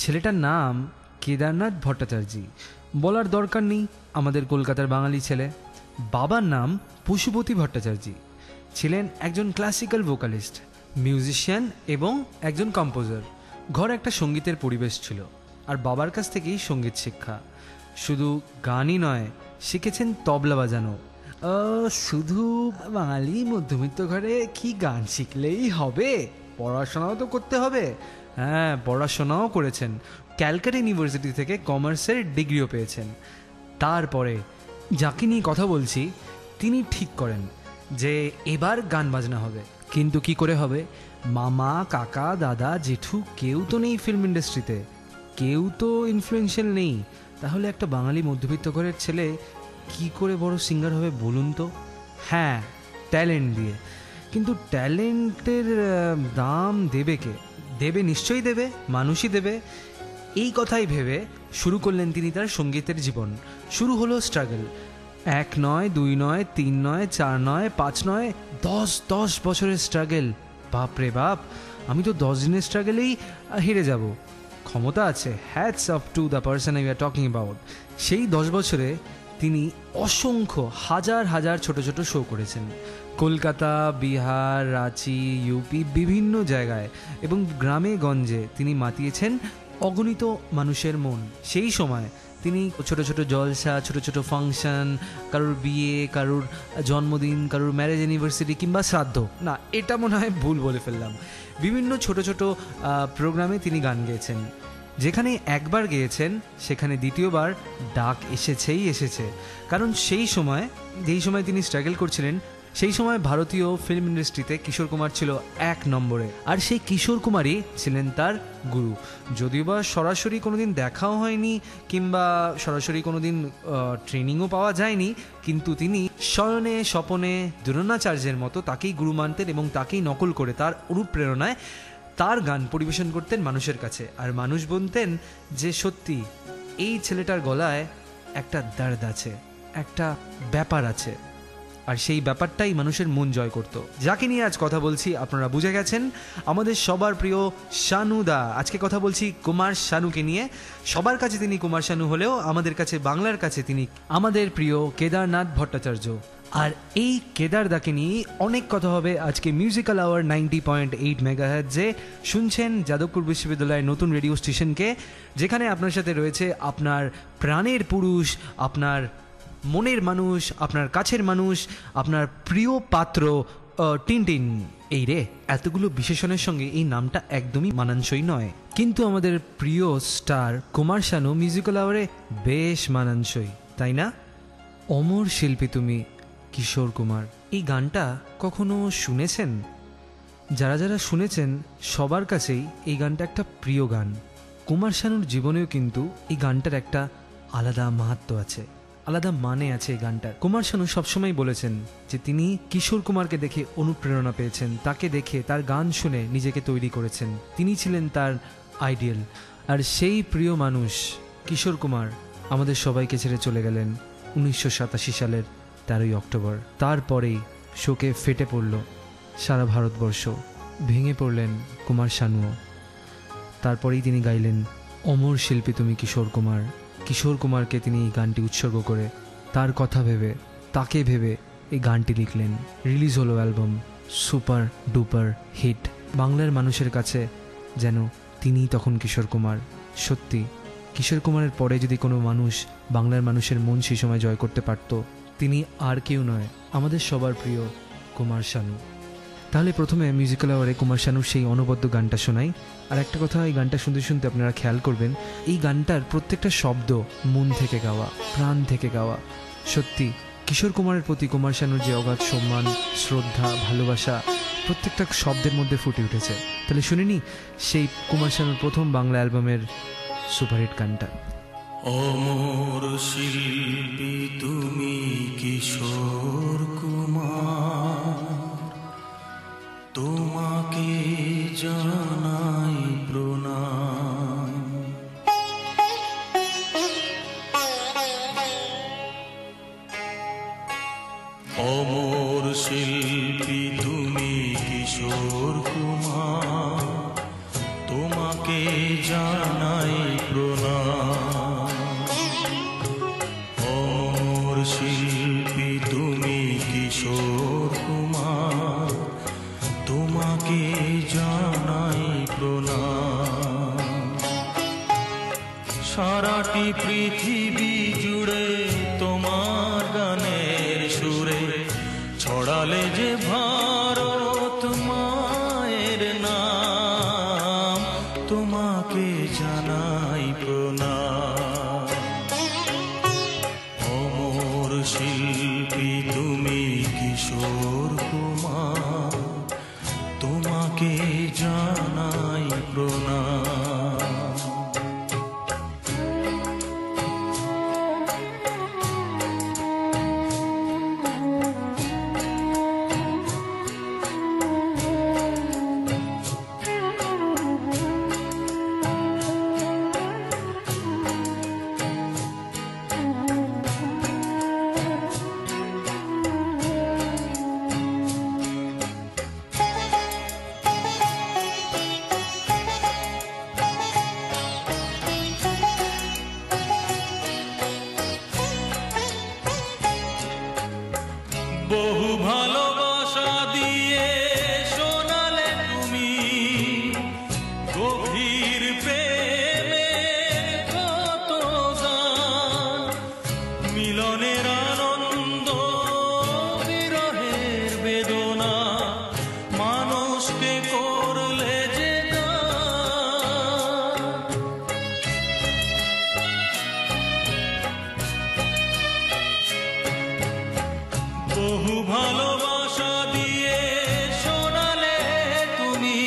ছেলেটার নাম কেদারনাথ ভট্টাচার্য। বলার দরকার নেই, আমাদের কলকাতার বাঙালি ছেলে। বাবার নাম পশুপতি ভট্টাচার্য। ছিলেন একজন ক্লাসিক্যাল ভোকালিস্ট, মিউজিশিয়ান এবং একজন কম্পোজার। ঘরে একটা সঙ্গীতের পরিবেশ ছিল, আর বাবার কাছ থেকেই সঙ্গীত শিক্ষা। শুধু গানই নয়, শিখেছেন তবলা বাজানো। শুধু বাঙালি মধ্যবিত্ত ঘরে কি গান শিখলেই হবে? পড়াশোনাও তো করতে হবে। হ্যাঁ, পড়াশোনাও করেছেন। ক্যালকাটা ইউনিভার্সিটি থেকে কমার্সের ডিগ্রিও পেয়েছেন। তারপরে যাকে নিয়ে কথা বলছি, তিনি ঠিক করেন যে এবার গান বাজনা হবে। কিন্তু কি করে হবে? মামা, কাকা, দাদা, জেঠু কেউ তো নেই ফিল্ম ইন্ডাস্ট্রিতে, কেউ তো ইনফ্লুয়েন্সিয়াল নেই। তাহলে একটা বাঙালি মধ্যবিত্ত ঘরের ছেলে কি করে বড় সিঙ্গার হবে বলুন তো? হ্যাঁ, ট্যালেন্ট দিয়ে। কিন্তু ট্যালেন্টের দাম দেবে কে? দেবে, নিশ্চয়ই দেবে, মানুষই দেবে। এই কথাই ভেবে শুরু করলেন তিনি তার সঙ্গীতের জীবন। শুরু হলো স্ট্রাগল। 1 নয়, 2 নয়, 3 নয়, 4 নয়, 5 নয়, 10 বছরের স্ট্রাগল। বাপরে বাপ, আমি তো 10 দিনের স্ট্রাগলেই হেরে যাব। ক্ষমতা আছে। Hats off to the person we are talking about. সেই 10 বছরে তিনি অসংখ্য হাজার হাজার ছোট ছোট শো করেছেন। কলকাতা, বিহার, রাঁচি, ইউপি, বিভিন্ন জায়গায় এবং গ্রামে গঞ্জে তিনি মাতিয়েছেন অগণিত মানুষের মন। সেই সময় তিনি ছোট ছোট জলসা, ছোট ছোট ফাংশন, কারোর বিয়ে, কারোর জন্মদিন, কারোর ম্যারেজ অ্যানিভার্সারি কিংবা শ্রাদ্ধ, না এটা মনে হয় ভুল বলে ফেললাম, বিভিন্ন ছোট ছোট প্রোগ্রামে তিনি গান গেয়েছেন। যেখানে একবার গেয়েছেন সেখানে দ্বিতীয়বার ডাক এসেছেই এসেছে। কারণ সেই সময়, যেই সময় তিনি স্ট্রাগল করছিলেন, সেই সময় ভারতীয় ফিল্ম ইন্ডাস্ট্রিতে কিশোর কুমার ছিল 1 নম্বরে। আর সেই কিশোর কুমারই ছিলেন তার গুরু। যদিও বা সরাসরি কোনোদিন দেখাও হয়নি কিংবা সরাসরি কোনোদিন ট্রেনিংও পাওয়া যায়নি, কিন্তু তিনি শয়নে স্বপনে দ্রোণাচার্যের মতো তাকেই গুরু মানতেন এবং তাকেই নকল করে তার অনুপ্রেরণায় তার গান পরিবেশন করতেন মানুষের কাছে। আর মানুষ বলতেন যে সত্যি এই ছেলেটার গলায় একটা দর্দ আছে, একটা ব্যাপার আছে। আর সেই ব্যাপারটাই মানুষের মন জয় করত। যাকে নিয়ে আজ কথা বলছি আপনারা বুঝে গেছেন, আমাদের সবার প্রিয় শানুদা। আজকে কথা বলছি কুমার শানুকে নিয়ে। সবার কাছে তিনি কুমার শানু হলেও আমাদের কাছে, বাংলার কাছে তিনি আমাদের প্রিয় কেদারনাথ ভট্টাচার্য। আর এই কেদারদাকে নিয়ে অনেক কথা হবে আজকে মিউজিক্যাল আওয়ার 90.8 মেগাহার্টজে। শুনছেন যাদবপুর বিশ্ববিদ্যালয়ের নতুন রেডিও স্টেশনকে, যেখানে আপনার সাথে রয়েছে আপনার প্রাণের পুরুষ, আপনার মনের মানুষ, আপনার কাছের মানুষ, আপনার প্রিয় পাত্র টিনটিন। এই রে, এতগুলো বিশেষণের সঙ্গে এই নামটা একদমই মানানসই নয়, কিন্তু আমাদের প্রিয় স্টার কুমার শানু মিউজিক্যাল আওয়ারে বেশ মানানসই, তাই না? অমর শিল্পী তুমি কিশোর কুমার, এই গানটা কখনো শুনেছেন? যারা যারা শুনেছেন সবার কাছেই এই গানটা একটা প্রিয় গান। কুমার শানুর জীবনেও কিন্তু এই গানটার একটা আলাদা মাহাত্ম্য আছে, আলাদা মানে আছে এই গানটার। কুমার শানু সবসময় বলেছেন যে তিনি কিশোর কুমারকে দেখে অনুপ্রেরণা পেয়েছেন, তাকে দেখে তার গান শুনে নিজেকে তৈরি করেছেন। তিনি ছিলেন তার আইডিয়াল। আর সেই প্রিয় মানুষ কিশোর কুমার আমাদের সবাইকে ছেড়ে চলে গেলেন 1987 সালের 13ই অক্টোবর। তারপরেই শোকে ফেটে পড়ল সারা ভারতবর্ষ, ভেঙে পড়লেন কুমার শানুও। তারপরেই তিনি গাইলেন অমর শিল্পী তুমি কিশোর কুমার। কিশোর কুমারকে তিনি এই গানটি উৎসর্গ করে, তার কথা ভেবে, তাকে ভেবে এই গানটি লিখলেন। রিলিজ হলো অ্যালবাম, সুপার ডুপার হিট। বাংলার মানুষের কাছে যেন তিনিই তখন কিশোর কুমার। সত্যি কিশোর কুমারের পরে যদি কোনো মানুষ বাংলার মানুষের মন সেই সময় জয় করতে পারত, তিনি আর কেউ নয়, আমাদের সবার প্রিয় কুমার শানু। তাহলে প্রথমে মিউজিক্যাল আওয়ারে কুমার শানুর সেই অনবদ্য গানটা শোনাই। আর একটা কথা, এই গানটা শুনতে শুনতে আপনারা খেয়াল করবেন, এই গানটার প্রত্যেকটা শব্দ মন থেকে গাওয়া, প্রাণ থেকে গাওয়া। সত্যি কিশোর কুমারের প্রতি কুমার শানুর যে অগাধ সম্মান, শ্রদ্ধা, ভালোবাসা প্রত্যেকটা শব্দের মধ্যে ফুটে উঠেছে। তাহলে শুনিনি সেই কুমার শানুর প্রথম বাংলা অ্যালবামের সুপারহিট গানটা। অমর শিল্পী তুমি কিশোর কুমার, তোমাকে জানাই প্রণাম। অমর শিল্পী তুমি কিশোর কুমার, তোমাকে জানাই শিল্পী তুমি কিশোর কুমার, তোমাকে জানাই প্রণাম। সারাটি পৃথিবী জুড়ে তোমার গানের সুরে ছড়ালে যে ভারত মায়ের নাম, তোমাকে জানাই প্রণাম। অমর শিল্পী তুমি কিশোর কুমার, তোমাকে জানাই প্রণাম। বহু ভালোবাসা দিয়ে শোনালে তুমি গভীর প্রেমের কত গান, মিলনের আনন্দ বিরহের বেদনা মানুষকে করলে যে গান। বহু ভালোবাসা দিয়ে শোনালে তুমি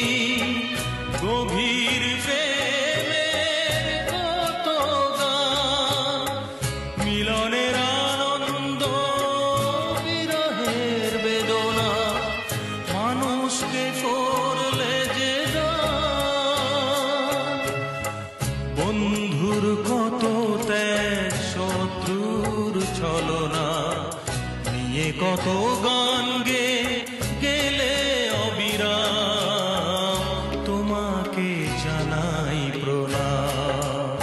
গভীর প্রেমের কত গান, মিলনের আনন্দ বিরহের বেদনা মানুষকে করলে যে গান। বন্ধুর কত ত্যাগ, শত্রুর ছলনা নিয়ে কত গান গেলে অবিরাম, তোমাকে জানাই প্রণাম।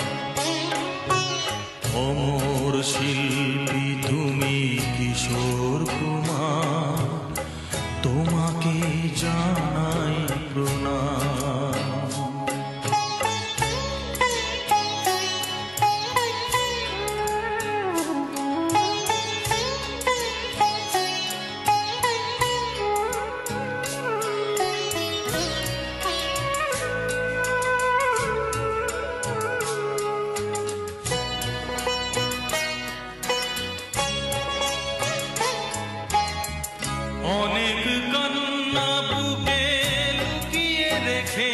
অমর শিল্পী তুমি কিশোর কুমার, তোমাকে জানাই প্রণাম। অনেক কান্না বুকে লুকিয়ে রেখে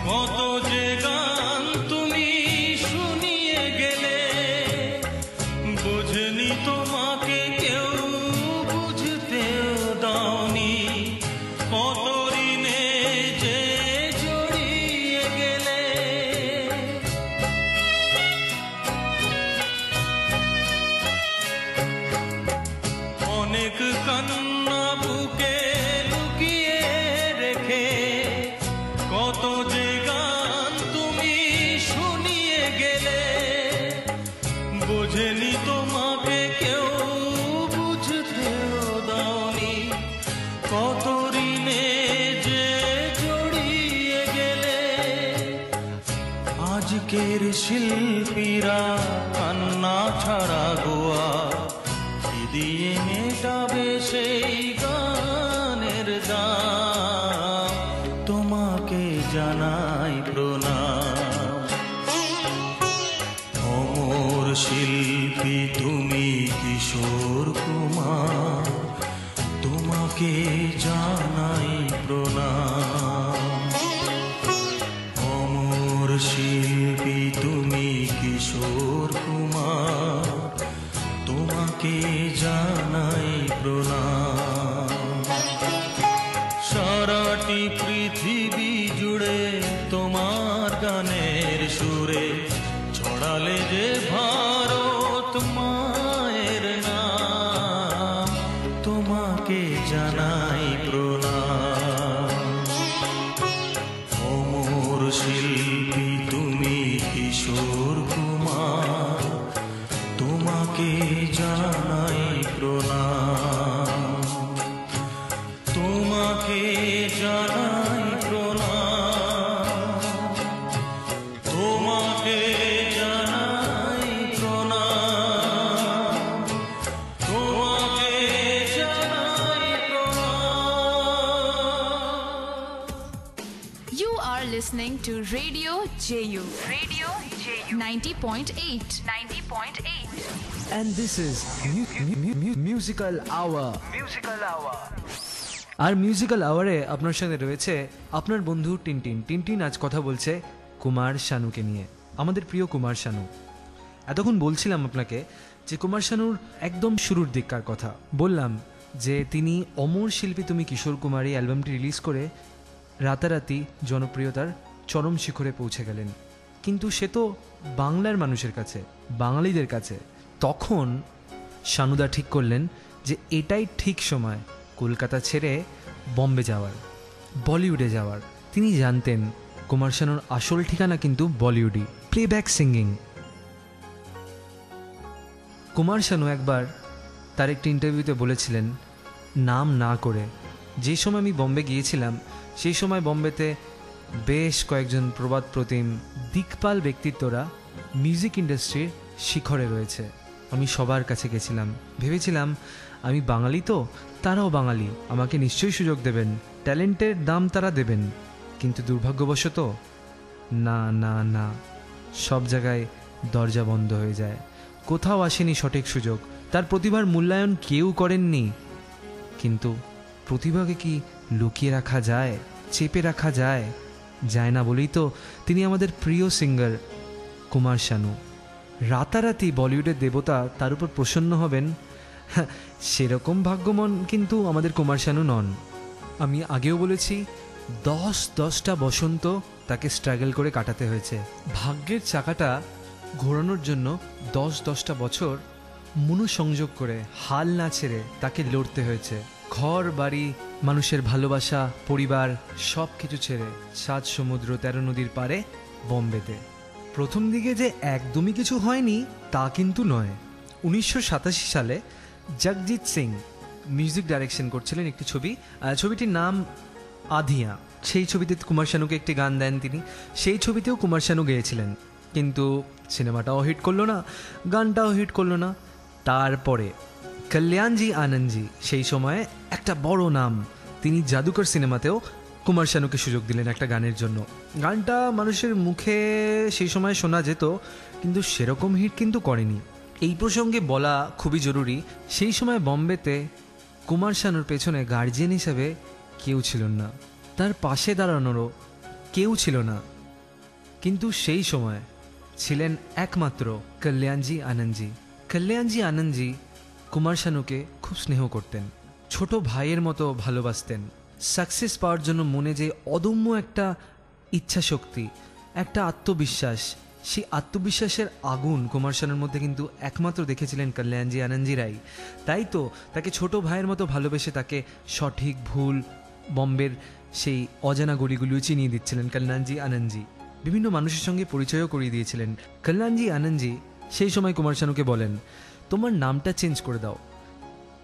কত যে গান তুমি শুনিয়ে গেলে, বুঝনি তোমাকে কেউ বুঝতেও দাওনি, কত ঋণে যে জড়িয়ে গেলে। অনেক কান্না বুকে লুকিয়ে রেখে কত যে গান তুমি শুনিয়ে গেলে, বোঝেনি তোমাকে কেউ বুঝতেও দাওনি, কত ঋণে যে জড়িয়ে গেলে। আজকের শিল্পীরা কান্না ছাড়া গোয়া দিয়ে মেটাবে সেই গানের দাম, তোমাকে জানাই প্রণাম। অমর শিল্পী তুমি কিশোর কুমার, তোমাকে জানাই প্রণাম। অমর শিল্পী তুমি কিশোর কুমার, তোমাকে জানাই প্রণাম। সারাটি পৃথিবী জুড়ে তোমার গানের সুরে ছড়ালে যে ভারত মায়ের নাম, তোমাকে জানাই প্রণাম। তোমাকে জানাই প্রণাম, তোমাকে জানাই প্রণাম, তোমাকে জানাই প্রণাম, তোমাকে জানাই প্রণাম। You are listening to Radio JU. Radio JU 90.8. 90.8. And this is Musical Hour. আর মিউজিক্যাল আওয়ারে আপনার সঙ্গে রয়েছে আপনার বন্ধু টিনটিন। টিনটিন আজ কথা বলছে কুমার শানুকে নিয়ে, আমাদের প্রিয় কুমার শানু। এতক্ষণ বলছিলাম আপনাকে যে কুমার শানুর একদম শুরুর দিককার কথা বললাম, যে তিনি অমর শিল্পী তুমি কিশোর কুমারী অ্যালবামটি রিলিজ করে রাতারাতি জনপ্রিয়তার চরম শিখরে পৌঁছে গেলেন। কিন্তু সে তো বাংলার মানুষের কাছে, বাঙালিদের কাছে। তখন শানুদা ঠিক করলেন যে এটাই ঠিক সময় কলকাতা ছেড়ে বম্বে যাওয়ার, বলিউডে যাওয়ার। তিনি জানতেন কুমার শানুর আসল ঠিকানা কিন্তু বলিউডই, প্লেব্যাক সিঙ্গিং। কুমার শানু একবার তার একটি ইন্টারভিউতে বলেছিলেন, নাম না করে, যে সময় আমি বম্বে গিয়েছিলাম সেই সময় বম্বেতে বেশ কয়েকজন প্রবাদ প্রতিম দিকপাল ব্যক্তিত্বরা মিউজিক ইন্ডাস্ট্রির শিখরে রয়েছে। আমি সবার কাছে গেছিলাম, ভেবেছিলাম আমি বাঙালি তো, তারাও বাঙালি, আমাকে নিশ্চয়ই সুযোগ দেবেন, ট্যালেন্টের দাম তারা দেবেন। কিন্তু দুর্ভাগ্যবশত না না না, সব জায়গায় দরজা বন্ধ হয়ে যায়, কোথাও আসেনি সঠিক সুযোগ, তার প্রতিভার মূল্যায়ন কেউ করেননি। কিন্তু প্রতিভাকে কি লুকিয়ে রাখা যায়, চেপে রাখা যায়? যায় না বলেই তো তিনি আমাদের প্রিয় সিঙ্গার কুমার শানু। রাতারাতি বলিউডের দেবতা তার উপর প্রসন্ন হবেন, সেরকম ভাগ্যমন কিন্তু আমাদের কুমার শানু নন। আমি আগেও বলেছি, 10টা বসন্ত তাকে স্ট্রাগল করে কাটাতে হয়েছে। ভাগ্যের চাকাটা ঘোরানোর জন্য 10টা বছর মনোসংযোগ করে হাল না ছেড়ে তাকে লড়তে হয়েছে। ঘর বাড়ি, মানুষের ভালোবাসা, পরিবার সব কিছু ছেড়ে 7 সমুদ্র 13 নদীর পারে বম্বেতে। প্রথম দিকে যে একদমই কিছু হয়নি তা কিন্তু নয়। 1987 সালে জগজিৎ সিং মিউজিক ডাইরেকশন করছিলেন একটি ছবি, ছবিটির নাম আধিয়া। সেই ছবিতে কুমার শানুকে একটি গান দেন তিনি, সেই ছবিতেও কুমার শানু গেয়েছিলেন। কিন্তু সিনেমাটাও হিট করলো না, গানটাও হিট করলো না। তারপরে কল্যাণজি আনন্দজি সেই সময়ে একটা বড় নাম, তিনি জাদুকর সিনেমাতেও কুমার শানুকে সুযোগ দিলেন একটা গানের জন্য। গানটা মানুষের মুখে সেই সময় শোনা যেত, কিন্তু সেরকম হিট কিন্তু করেনি। এই প্রসঙ্গে বলা খুবই জরুরি, সেই সময় বম্বেতে কুমার শানুর পেছনে গার্জিয়ান হিসেবে কেউ ছিল না, তার পাশে দাঁড়ানোরও কেউ ছিল না। কিন্তু সেই সময় ছিলেন একমাত্র কল্যাণজি আনন্দজি। কল্যাণজি আনন্দজি কুমার শানুকে খুব স্নেহ করতেন, ছোট ভাইয়ের মতো ভালোবাসতেন। সাকসেস পাওয়ার জন্য মনে যে অদম্য একটা ইচ্ছা শক্তি, একটা আত্মবিশ্বাস, সেই আত্মবিশ্বাসের আগুন কুমার শানুর মধ্যে কিন্তু একমাত্র দেখেছিলেন কল্যাণজি আনন্দজি রাই। তাই তো তাকে ছোট ভাইয়ের মতো ভালোবেসে তাকে সঠিক ভুল বম্বের সেই অজানা গলিগুলিও চিনিয়ে দিচ্ছিলেন কল্যাণজি আনন্দজি। বিভিন্ন মানুষের সঙ্গে পরিচয়ও করিয়ে দিয়েছিলেন। কল্যাণজি আনন্দজি সেই সময় কুমার শানুকে বলেন, তোমার নামটা চেঞ্জ করে দাও,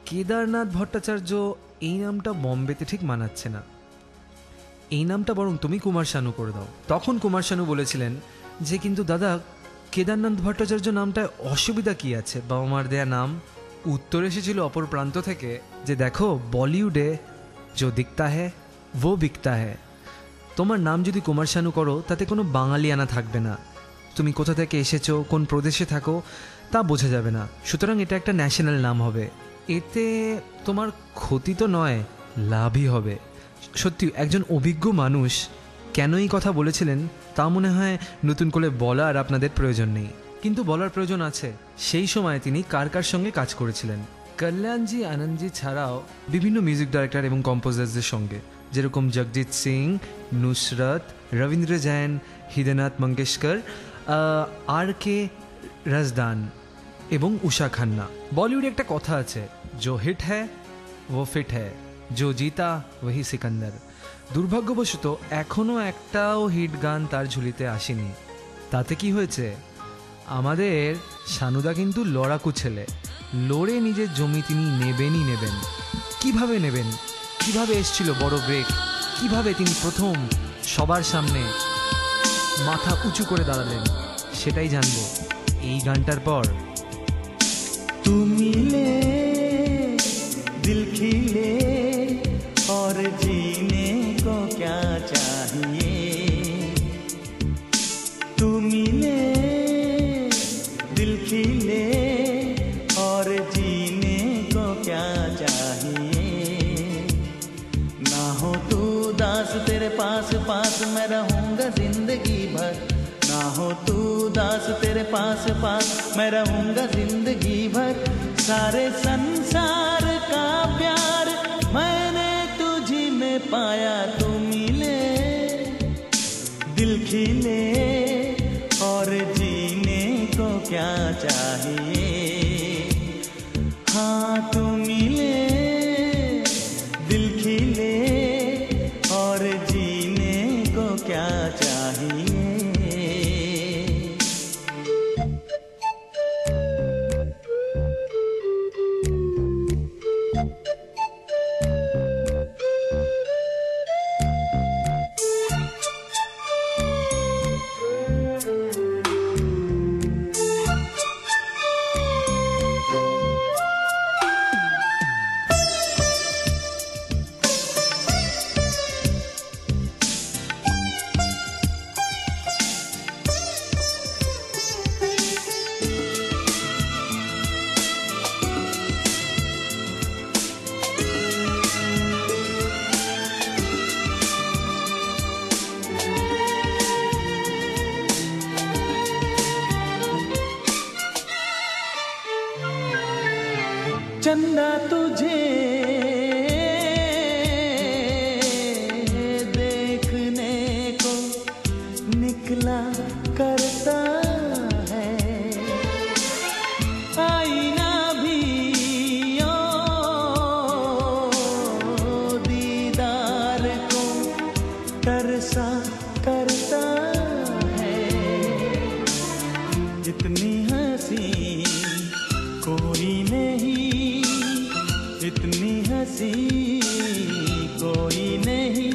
কেদারনাথ ভট্টাচার্য এই নামটা বম্বেতে ঠিক মানাচ্ছে না, এই নামটা বরং তুমি কুমার শানু করে দাও। তখন কুমার শানু বলেছিলেন যে, কিন্তু দাদা কেদারনাথ ভট্টাচার্য নামটায় অসুবিধা কি আছে, বাবা মার দেয়া নাম। উত্তর এসেছিল অপর প্রান্ত থেকে যে, দেখো বলিউডে जो दिखता है वो बिकता है, তোমার নাম যদি কুমার শানু করো তাতে কোনো বাঙালিয়ানা থাকবে না, তুমি কোথা থেকে এসেছো, কোন প্রদেশে থাকো তা বোঝা যাবে না, সুতরাং এটা একটা ন্যাশনাল নাম হবে, এতে তোমার ক্ষতি তো নয় লাভই হবে। সত্যি একজন অভিজ্ঞ মানুষ কেন এই কথা বলেছিলেন তা মনে হয় নতুন করে বলার আপনাদের প্রয়োজন নেই, কিন্তু বলার প্রয়োজন আছে। সেই সময় তিনি কার কার সঙ্গে কাজ করেছিলেন, কল্যাণজি আনন্দজি ছাড়াও বিভিন্ন মিউজিক ডাইরেক্টর এবং কম্পোজারদের সঙ্গে, যেরকম জগজিৎ সিং, নুসরত, রবীন্দ্র জৈন, হৃদয়নাথ মঙ্গেশকর, RK রাজদান এবং উষা খান্না। বলিউডে একটা কথা আছে, जो हिट है वो फिट है, जो जीता वही सिकंदर। দুর্ভাগ্যবশত এখনও একটাও হিট গান তার ঝুলিতে আসেনি। তাতে কি হয়েছে, আমাদের সানুদা কিন্তু লড়াকু ছেলে, লড়ে নিজের জমি তিনি নেবেনই নেবেন। কিভাবে নেবেন, কিভাবে এসছিল বড় ব্রেক, কিভাবে তিনি প্রথম সবার সামনে মাথা উঁচু করে দাঁড়ালেন, সেটাই জানবো এই গানটার পর। तू मिले दिल खिले और जीने को क्या चाहिए, तू मिले दिल खिले और जीने को क्या चाहिए, ना हो तू दास तेरे पास पास मैं रहूंगा जिंदगी भर, ना हो तू दास तेरे पास पास मैं रहूंगा जिंदगी भर, सारे संसार का प्यार मैंने तुझी में पाया, तू मिले दिल खिले और जीने को क्या चाहिए, हाँ तू मिले दिल खिले और जीने को क्या चाहिए। चंदा तुझे देखने को निकला करता है, आईना भी ओ दीदार को तरसा करता है, इतनी हंसी कोई नहीं, इतनी हंसी कोई नहीं,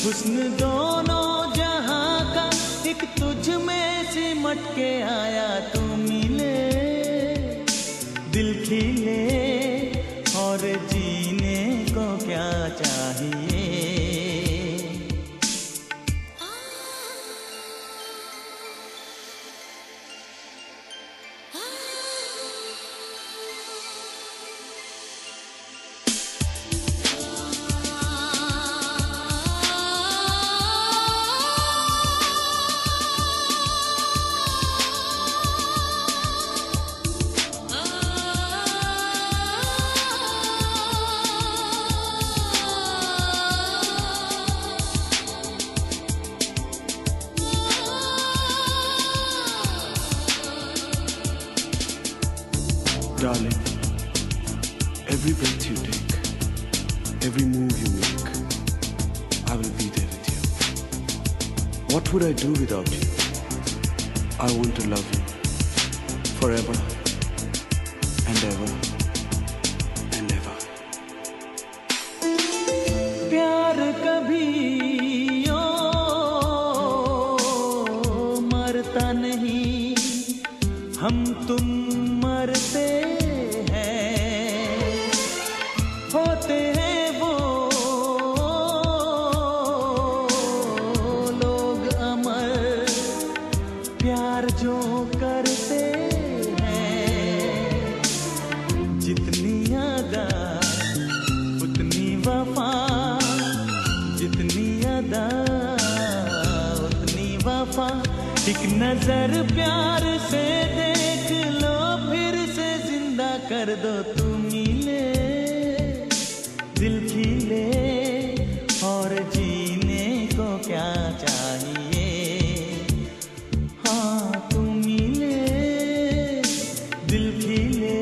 हुस्न दोनों जहां का एक तुझ में सिमट के आया, तू मिले दिल खिले और जीने को क्या चाहिए। Darling, every breath you take, every move you make, I will be there with you. What would I do without you? I want to love you forever and ever and ever. प्यार कभी ओ मरता नहीं, हम तुम मरते हैं, होते हैं वो लोग अमर, प्यार जो करते हैं, जितनी अदा उतनी वफा, जितनी अदा उतनी वफा, एक नजर प्यार से देख लो फिर से जिंदा कर दो, तू मिले दिल खिले और जीने को क्या चाहिए, हाँ तू मिले दिल खिले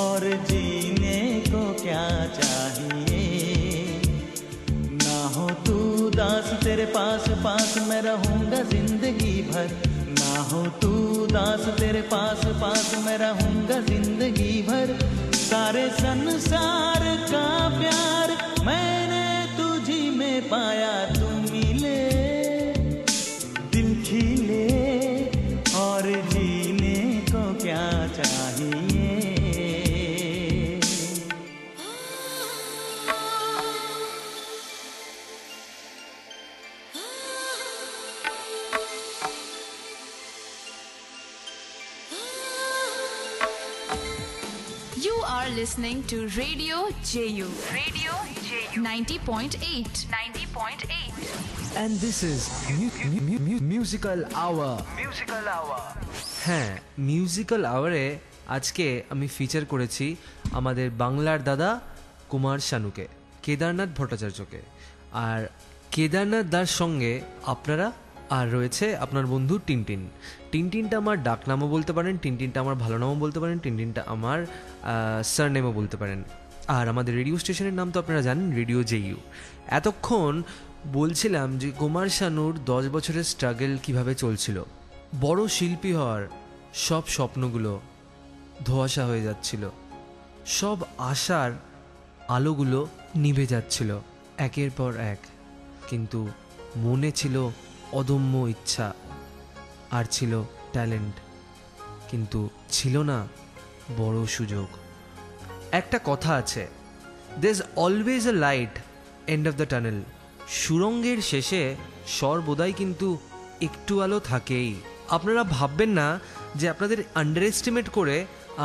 और जीने को क्या चाहिए, ना हो तू दास तेरे पास पास मैं रहूंगा जिंदगी भर, ना हो तू उदास तेरे पास पास मैं रहूंगा जिंदगी भर सारे संसार का प्यार मैंने तुझी में पाया तू मिले दिल खिले और जीने को क्या चाहिए You are listening to Radio JU. Radio JU 90.8. 90.8. And this is Musical Hour. Musical Hour. হ্যাঁ, মিউজিক্যাল আওয়ারে আজকে আমি ফিচার করেছি আমাদের বাংলার দাদা কুমার শানুকে, কেদারনাথ ভট্টাচার্যকে। আর কেদারনাথ দার সঙ্গে আপনারা আর রয়েছে আপনার বন্ধু টিনটিন। টিনটিনটা আমার ডাক নামও বলতে পারেন, টিনটিনটা আমার ভালো নামও বলতে পারেন, টিনটিনটা আমার সারনেমও বলতে পারেন। আর আমাদের রেডিও স্টেশনের নাম তো আপনারা জানেন, রেডিও জেইউ। এতক্ষণ বলছিলাম যে কুমার শানুর 10 বছরের স্ট্রাগল কিভাবে চলছিল। বড় শিল্পী হওয়ার সব স্বপ্নগুলো ধোঁয়াশা হয়ে যাচ্ছিল, সব আশার আলোগুলো নিভে যাচ্ছিল একের পর এক, কিন্তু মনে ছিল অদম্য ইচ্ছা আর ছিল ট্যালেন্ট, কিন্তু ছিল না বড় সুযোগ। একটা কথা আছে, there's always a light end of the tunnel। সুড়ঙ্গের শেষে সর্বদাই কিন্তু একটু আলো থাকেই। আপনারা ভাববেন না যে আপনাদের আন্ডার এস্টিমেট করে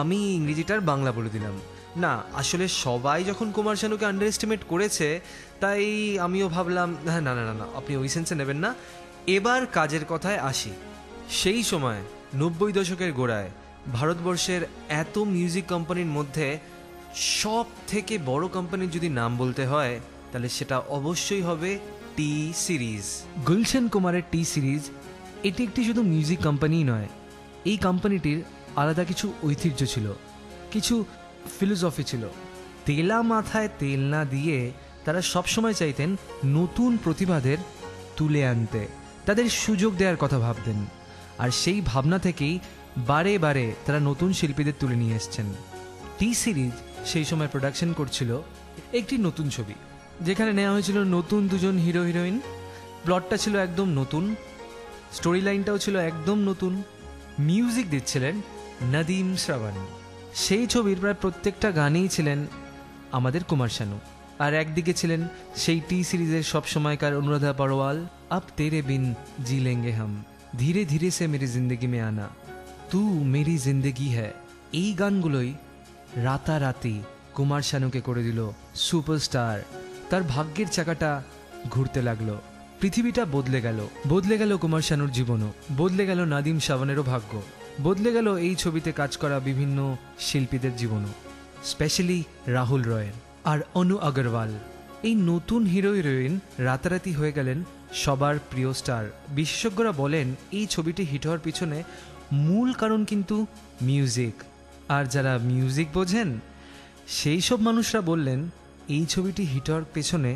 আমি ইংরেজিটার বাংলা বলে দিলাম, না, আসলে সবাই যখন কুমার শানুকে আন্ডার এস্টিমেট করেছে তাই আমিও ভাবলাম হ্যাঁ না না না না, আপনি ওই সেন্সে নেবেন না। এবার কাজের কথায় আসি। সেই সময় 90 দশকের গোড়ায় ভারতবর্ষের এত মিউজিক কোম্পানির মধ্যে সব থেকে বড় কোম্পানির যদি নাম বলতে হয় তাহলে সেটা অবশ্যই হবে টি সিরিজ। গুলশান কুমারের টি সিরিজ এটি একটি শুধু মিউজিক কোম্পানি নয়, এই কোম্পানিটির আলাদা কিছু ঐতিহ্য ছিল, কিছু ফিলোসফি ছিল। তেলা মাথায় তেল না দিয়ে তারা সবসময় চাইতেন নতুন প্রতিভাদের তুলে আনতে, তাদের সুযোগ দেওয়ার কথা ভাবতেন। আর সেই ভাবনা থেকেই বারে বারে তারা নতুন শিল্পীদের তুলে নিয়ে এসছেন। টি সিরিজ সেই সময় প্রোডাকশন করছিল একটি নতুন ছবি, যেখানে নেওয়া হয়েছিল নতুন দুজন হিরো হিরোইন। প্লটটা ছিল একদম নতুন, স্টোরি লাইনটাও ছিল একদম নতুন, মিউজিক দিচ্ছিলেন নদীম শ্রাবণ। সেই ছবির প্রায় প্রত্যেকটা গানেই ছিলেন আমাদের কুমার শানু। আর একদিকে ছিলেন সেই টি সিরিজের সবসময়কার অনুরাধা পরওয়াল, আব তেরে বিন জি লেঙ্গে হাম, ধীরে ধীরে সে মেরি জিন্দগি মে আনা, তু মেরি জিন্দগি হ্যায়। এই গানগুলোই রাতারাতি কুমার শানুকে করে দিল সুপারস্টার। তার ভাগ্যের চাকাটা ঘুরতে লাগলো, পৃথিবীটা বদলে গেল কুমার শানুর জীবনও, বদলে গেল নাদিম শ্রাবণেরও ভাগ্য, বদলে গেল এই ছবিতে কাজ করা বিভিন্ন শিল্পীদের জীবনও, স্পেশালি রাহুল রয়ের আর অনু আগরওয়াল। এই নতুন হিরো হিরোইন রাতারাতি হয়ে গেলেন সবার প্রিয় স্টার। বিশেষজ্ঞরা বলেন এই ছবিটি হিট হওয়ার পিছনে মূল কারণ কিন্তু মিউজিক। আর যারা মিউজিক বোঝেন সেই সব মানুষরা বললেন এই ছবিটি হিট হওয়ার পেছনে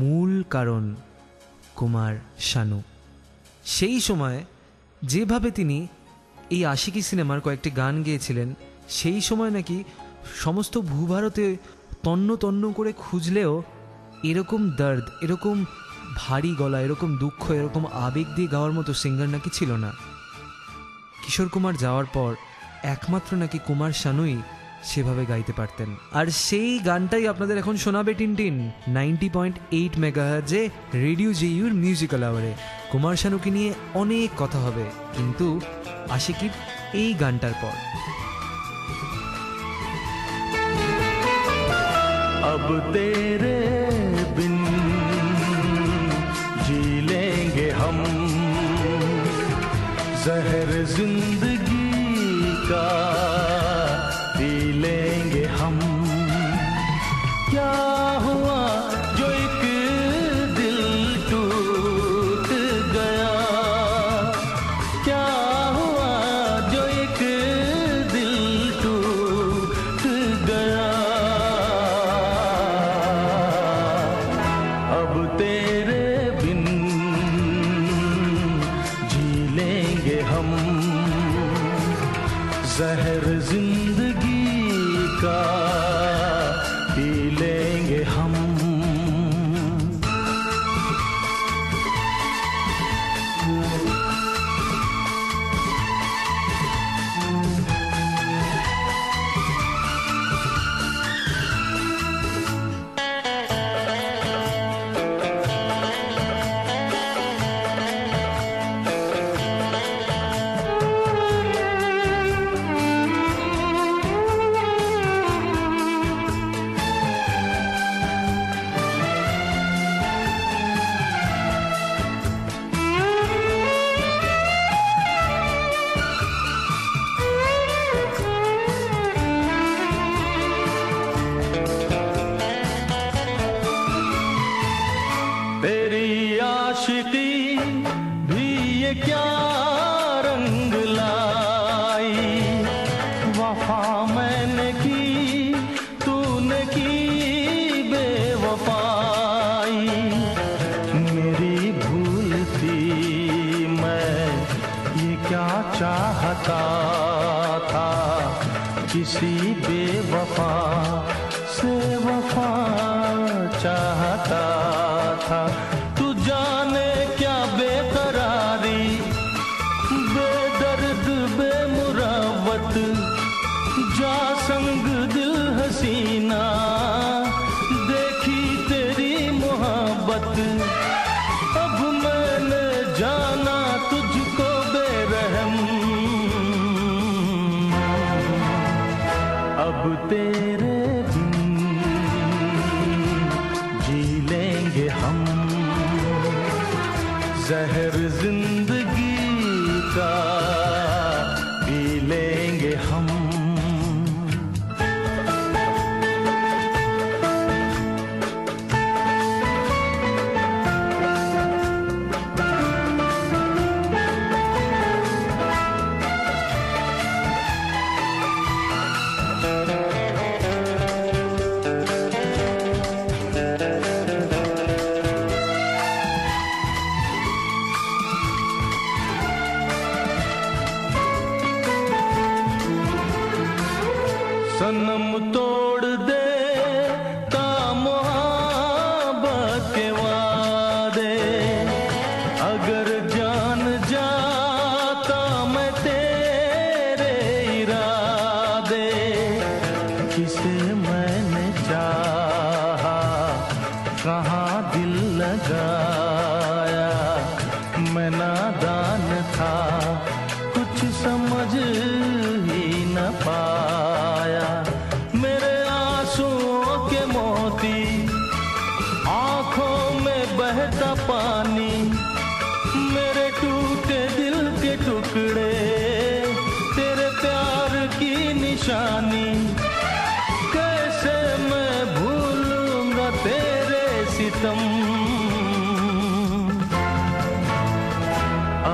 মূল কারণ কুমার শানু। সেই সময় যেভাবে তিনি এই আশিকি সিনেমার কয়েকটি গান গেয়েছিলেন, সেই সময় নাকি সমস্ত ভূভারতে তন্ন তন্ন করে খুঁজলেও এরকম দর্দ, এরকম ভারী গলা, এরকম দুঃখ, এরকম আবেগ দিয়ে গাওয়ার মতো সিঙ্গার নাকি ছিল না। কিশোর কুমার যাওয়ার পর একমাত্র নাকি কুমার শানুই সেভাবে গাইতে পারতেন। আর সেই গানটাই আপনাদের এখন শোনাবে টিনটিন 90.8 মেগাহার্জে রেডিও জেইউর মিউজিক্যাল আওয়ারে। কুমার শানুকে নিয়ে অনেক কথা হবে, কিন্তু আশিকির এই গানটার পর। अब तेरे बिन जी लेंगे हम, जहर जिंदगी का पी लेंगे हम। क्या हुआ जो एक दिल टूट गया, क्या हुआ जो एक दिल टूट गया। अब तेरे बिन जी लेंगे हम, मैंने की तूने की बेवफाई, मेरी भूल थी मैं ये क्या चाहता था, किसी बेवफा से वफा चाहता था। तू जाने क्या बेकरारी, बेदर्द बेमुरावत, जा संग दिल हसीना, देखी तेरी मोहब्बत। अब मैंने जाना तुझको बेरहम, अब तेरे बिन जी लेंगे हम, जहर जिंदगी का पी लेंगे हम। सनम तोड़ दे ता मोहब्बत के वादे, अगर जान जाता मैं तेरे इरादे। किसे मैंने चाहा कहाँ दिल लगाया, मैं नादान था कुछ समझ ही न पाया। मेरे आंसुओं के मोती, आंखों में बहता पानी, मेरे टूटे दिल के टुकड़े, तेरे प्यार की निशानी। कैसे मैं भूलूंगा तेरे सितम,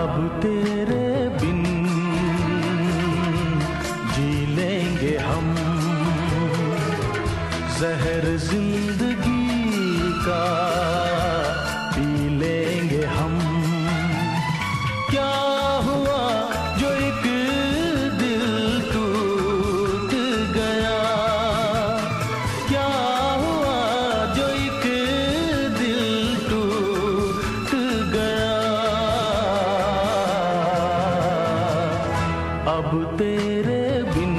अब तेरे बिन जी लेंगे हम, जहर जिंदगी का पी लेंगे हम। क्या हुआ जो एक दिल टूट गया, क्या हुआ जो एक दिल टूट गया। अब तेरे बिन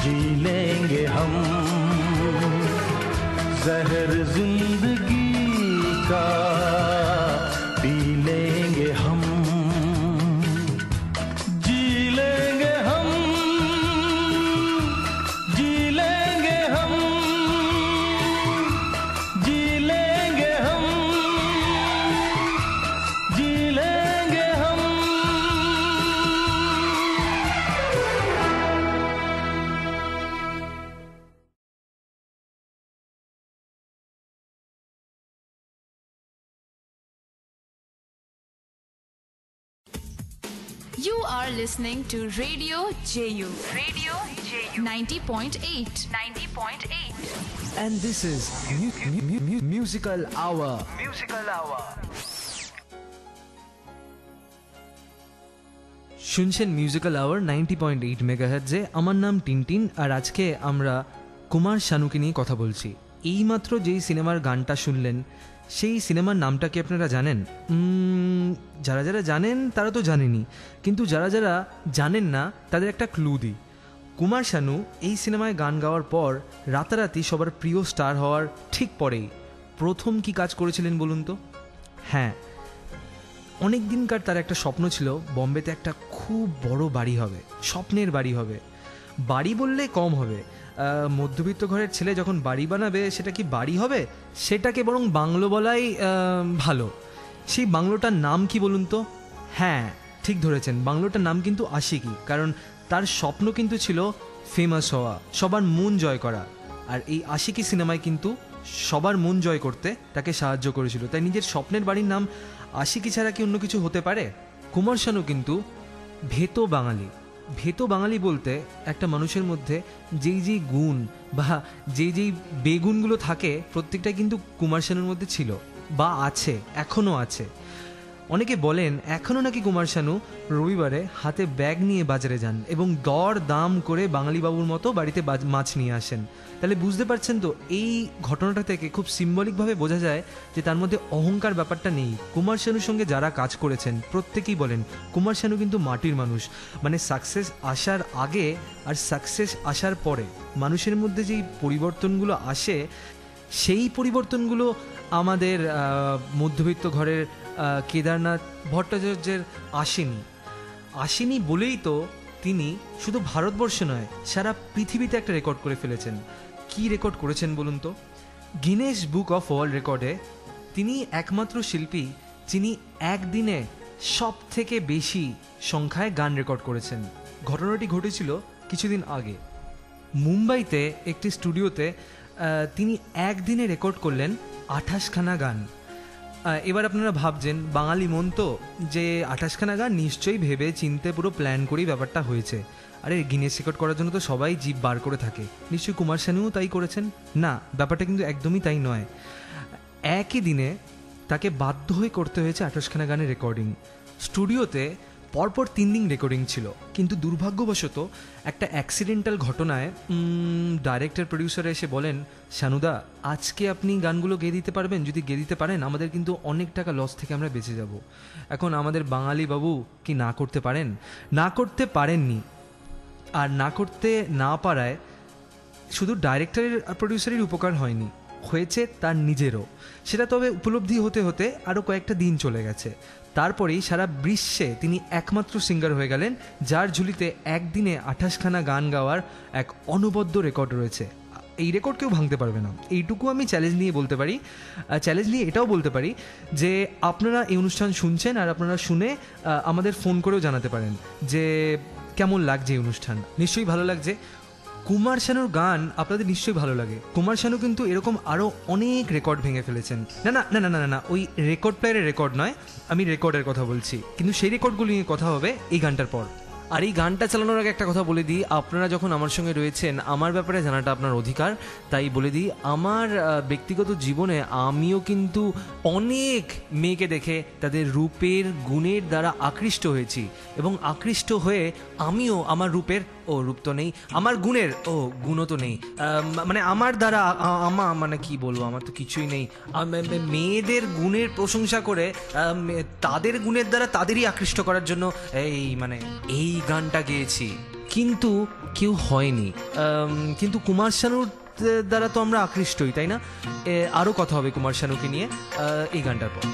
जी लेंगे हम, जहर जिंदगी का पी लेंगे हम। जी लेंगे हम, जी लेंगे हम, जी लेंगे हम, जी लेंगे हम। You are listening to Radio JU. Radio JU. 90.8. 90.8. And this is Musical Hour. শুনছেন মিউজিক্যাল আওয়ার 90.8 মেগাহার্টজে। আমার নাম টিনটিন, আর আজকে আমরা কুমার শানুকে নিয়ে কথা বলছি। এইমাত্র যেই সিনেমার গানটা শুনলেন, সেই সিনেমার নামটা কি আপনারা জানেন? যারা যারা জানেন তারা তো জানেনই, কিন্তু যারা যারা জানেন না তাদের একটা ক্লু দিই। কুমার শানু এই সিনেমায় গান গাওয়ার পর রাতারাতি সবার প্রিয় স্টার হওয়ার ঠিক পরেই প্রথম কি কাজ করেছিলেন বলুন তো? হ্যাঁ, অনেক দিনকার তার একটা স্বপ্ন ছিল বম্বেতে একটা খুব বড় বাড়ি হবে, স্বপ্নের বাড়ি হবে। বাড়ি বললে কম হবে, মধ্যবিত্ত ঘরের ছেলে যখন বাড়ি বানাবে সেটা কি বাড়ি হবে, সেটাকে বরং বাংলো বলাই ভালো। সেই বাংলোটার নাম কি বলুন তো? হ্যাঁ, ঠিক ধরেছেন, বাংলোটার নাম কিন্তু আশিকি। কারণ তার স্বপ্ন কিন্তু ছিল ফেমাস হওয়া, সবার মন জয় করা। আর এই আশিকি সিনেমায় কিন্তু সবার মন জয় করতে তাকে সাহায্য করেছিল। তাই নিজের স্বপ্নের বাড়ির নাম আশিকি ছাড়া কি অন্য কিছু হতে পারে? কুমার শানু কিন্তু ভেতো বাঙালি, ভেতো বাঙালি বলতে একটা মানুষের মধ্যে যেই যেই গুণ বা যেই যেই বেগুনগুলো থাকে প্রত্যেকটা কিন্তু কুমার শানুর মধ্যে ছিল বা আছে, এখনও আছে। অনেকে বলেন এখনও নাকি কুমার শানু রবিবারে হাতে ব্যাগ নিয়ে বাজারে যান এবং দর দাম করে বাঙালি বাবুর মতো বাড়িতে মাছ নিয়ে আসেন। তাহলে বুঝতে পারছেন তো, এই ঘটনাটা থেকে খুব সিম্বলিকভাবে বোঝা যায় যে তার মধ্যে অহংকার ব্যাপারটা নেই। কুমার শানুর সঙ্গে যারা কাজ করেছেন প্রত্যেকেই বলেন কুমার শানু কিন্তু মাটির মানুষ। মানে সাকসেস আসার আগে আর সাকসেস আসার পরে মানুষের মধ্যে যেই পরিবর্তনগুলো আসে, সেই পরিবর্তনগুলো আমাদের মধ্যবিত্ত ঘরের কেদারনাথ ভট্টাচার্যের আসেনি বলেই তো তিনি শুধু ভারতবর্ষে নয় সারা পৃথিবীতে একটা রেকর্ড করে ফেলেছেন। কি রেকর্ড করেছেন বলুন তো? গিনেস বুক অফ ওয়ার্ল্ড রেকর্ডে তিনি একমাত্র শিল্পী যিনি একদিনে সব থেকে বেশি সংখ্যায় গান রেকর্ড করেছেন। ঘটনাটি ঘটেছিল কিছুদিন আগে মুম্বাইতে একটি স্টুডিওতে। তিনি একদিনে রেকর্ড করলেন 28খানা গান। এবার আপনারা ভাবছেন বাঙালি মন তো, যে 28খানা গান নিশ্চয়ই ভেবে চিনতে পুরো প্ল্যান করেই ব্যাপারটা হয়েছে। আরে গিনেস রেকর্ড করার জন্য তো সবাই জিভ বার করে থাকে, নিশ্চয়ই কুমার শানুও তাই করেছেন? না, ব্যাপারটা কিন্তু একদমই তাই নয়। একই দিনে তাকে বাধ্য হয়ে করতে হয়েছে 28খানা গানের রেকর্ডিং। স্টুডিওতে পরপর 3 দিন রেকর্ডিং ছিল, কিন্তু দুর্ভাগ্যবশত একটা অ্যাক্সিডেন্টাল ঘটনায় ডাইরেক্টর প্রডিউসার এসে বলেন, শানুদা আজকে আপনি গানগুলো গেয়ে দিতে পারবেন? যদি গেয়ে দিতে পারেন আমাদের কিন্তু অনেক টাকা লস থেকে আমরা বেঁচে যাব। এখন আমাদের বাঙালি বাবু কি না করতে পারেন? না করতে পারেননি। আর না করতে না পারায় শুধু ডাইরেক্টরের আর প্রডিউসারের উপকার হয়নি, হয়েছে তার নিজেরও। সেটা তবে উপলব্ধি হতে হতে আরও কয়েকটা দিন চলে গেছে। তারপরেই সারা বিশ্বে তিনি একমাত্র সিঙ্গার হয়ে গেলেন যার ঝুলিতে একদিনে 28খানা গান গাওয়ার এক অনবদ্য রেকর্ড রয়েছে। এই রেকর্ড কেউ ভাঙতে পারবে না, এইটুকু আমি চ্যালেঞ্জ নিয়ে বলতে পারি। চ্যালেঞ্জ নিয়ে এটাও বলতে পারি যে আপনারা এই অনুষ্ঠান শুনছেন আর আপনারা শুনে আমাদের ফোন করেও জানাতে পারেন যে কেমন লাগছে এই অনুষ্ঠান। নিশ্চয়ই ভালো লাগছে। কুমার শানুর গান আপনাদের নিশ্চয়ই ভালো লাগে। কুমার শানু কিন্তু এরকম আরও অনেক রেকর্ড ভেঙে ফেলেছেন। না না না না না না ওই রেকর্ড প্লেয়ারের রেকর্ড নয়, আমি রেকর্ডের কথা বলছি। কিন্তু সেই রেকর্ডগুলি নিয়ে কথা হবে এই গানটার পর। আর এই গানটা চালানোর আগে একটা কথা বলে দিই, আপনারা যখন আমার সঙ্গে রয়েছেন আমার ব্যাপারে জানাটা আপনার অধিকার, তাই বলে দিই আমার ব্যক্তিগত জীবনে আমিও কিন্তু অনেক মেয়েকে দেখে তাদের রূপের গুণের দ্বারা আকৃষ্ট হয়েছি এবং আকৃষ্ট হয়ে আমিও আমার রূপের রূপ তো নেই, আমার গুণের গুণও তো নেই, মানে আমার দ্বারা মানে কি বলবো, আমার তো কিছুই নেই। মেয়েদের গুণের প্রশংসা করে তাদের গুণের দ্বারা তাদেরই আকৃষ্ট করার জন্য এই গানটা গেয়েছি, কিন্তু কেউ হয়নি। কিন্তু কুমার শানুর দ্বারা তো আমরা আকৃষ্টই, তাই না? আরও কথা হবে কুমার শানুকে নিয়ে এই গানটার পর।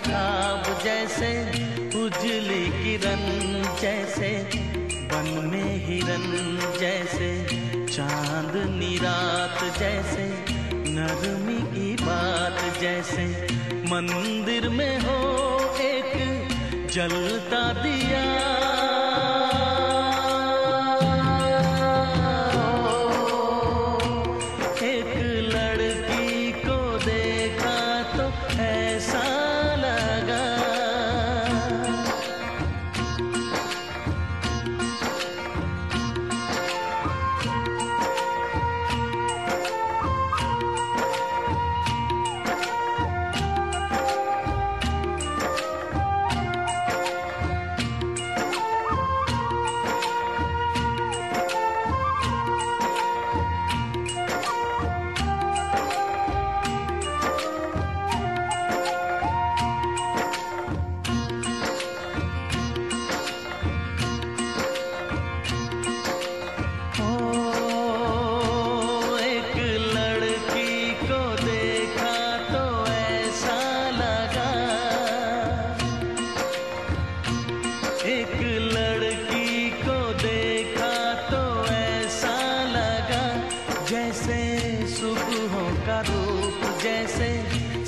ख्वाब जैसे उजली किरण जैसे बन में हिरन जैसे चांदनी रात जैसे नरमी की बात जैसे मंदिर में हो एक जलता दिया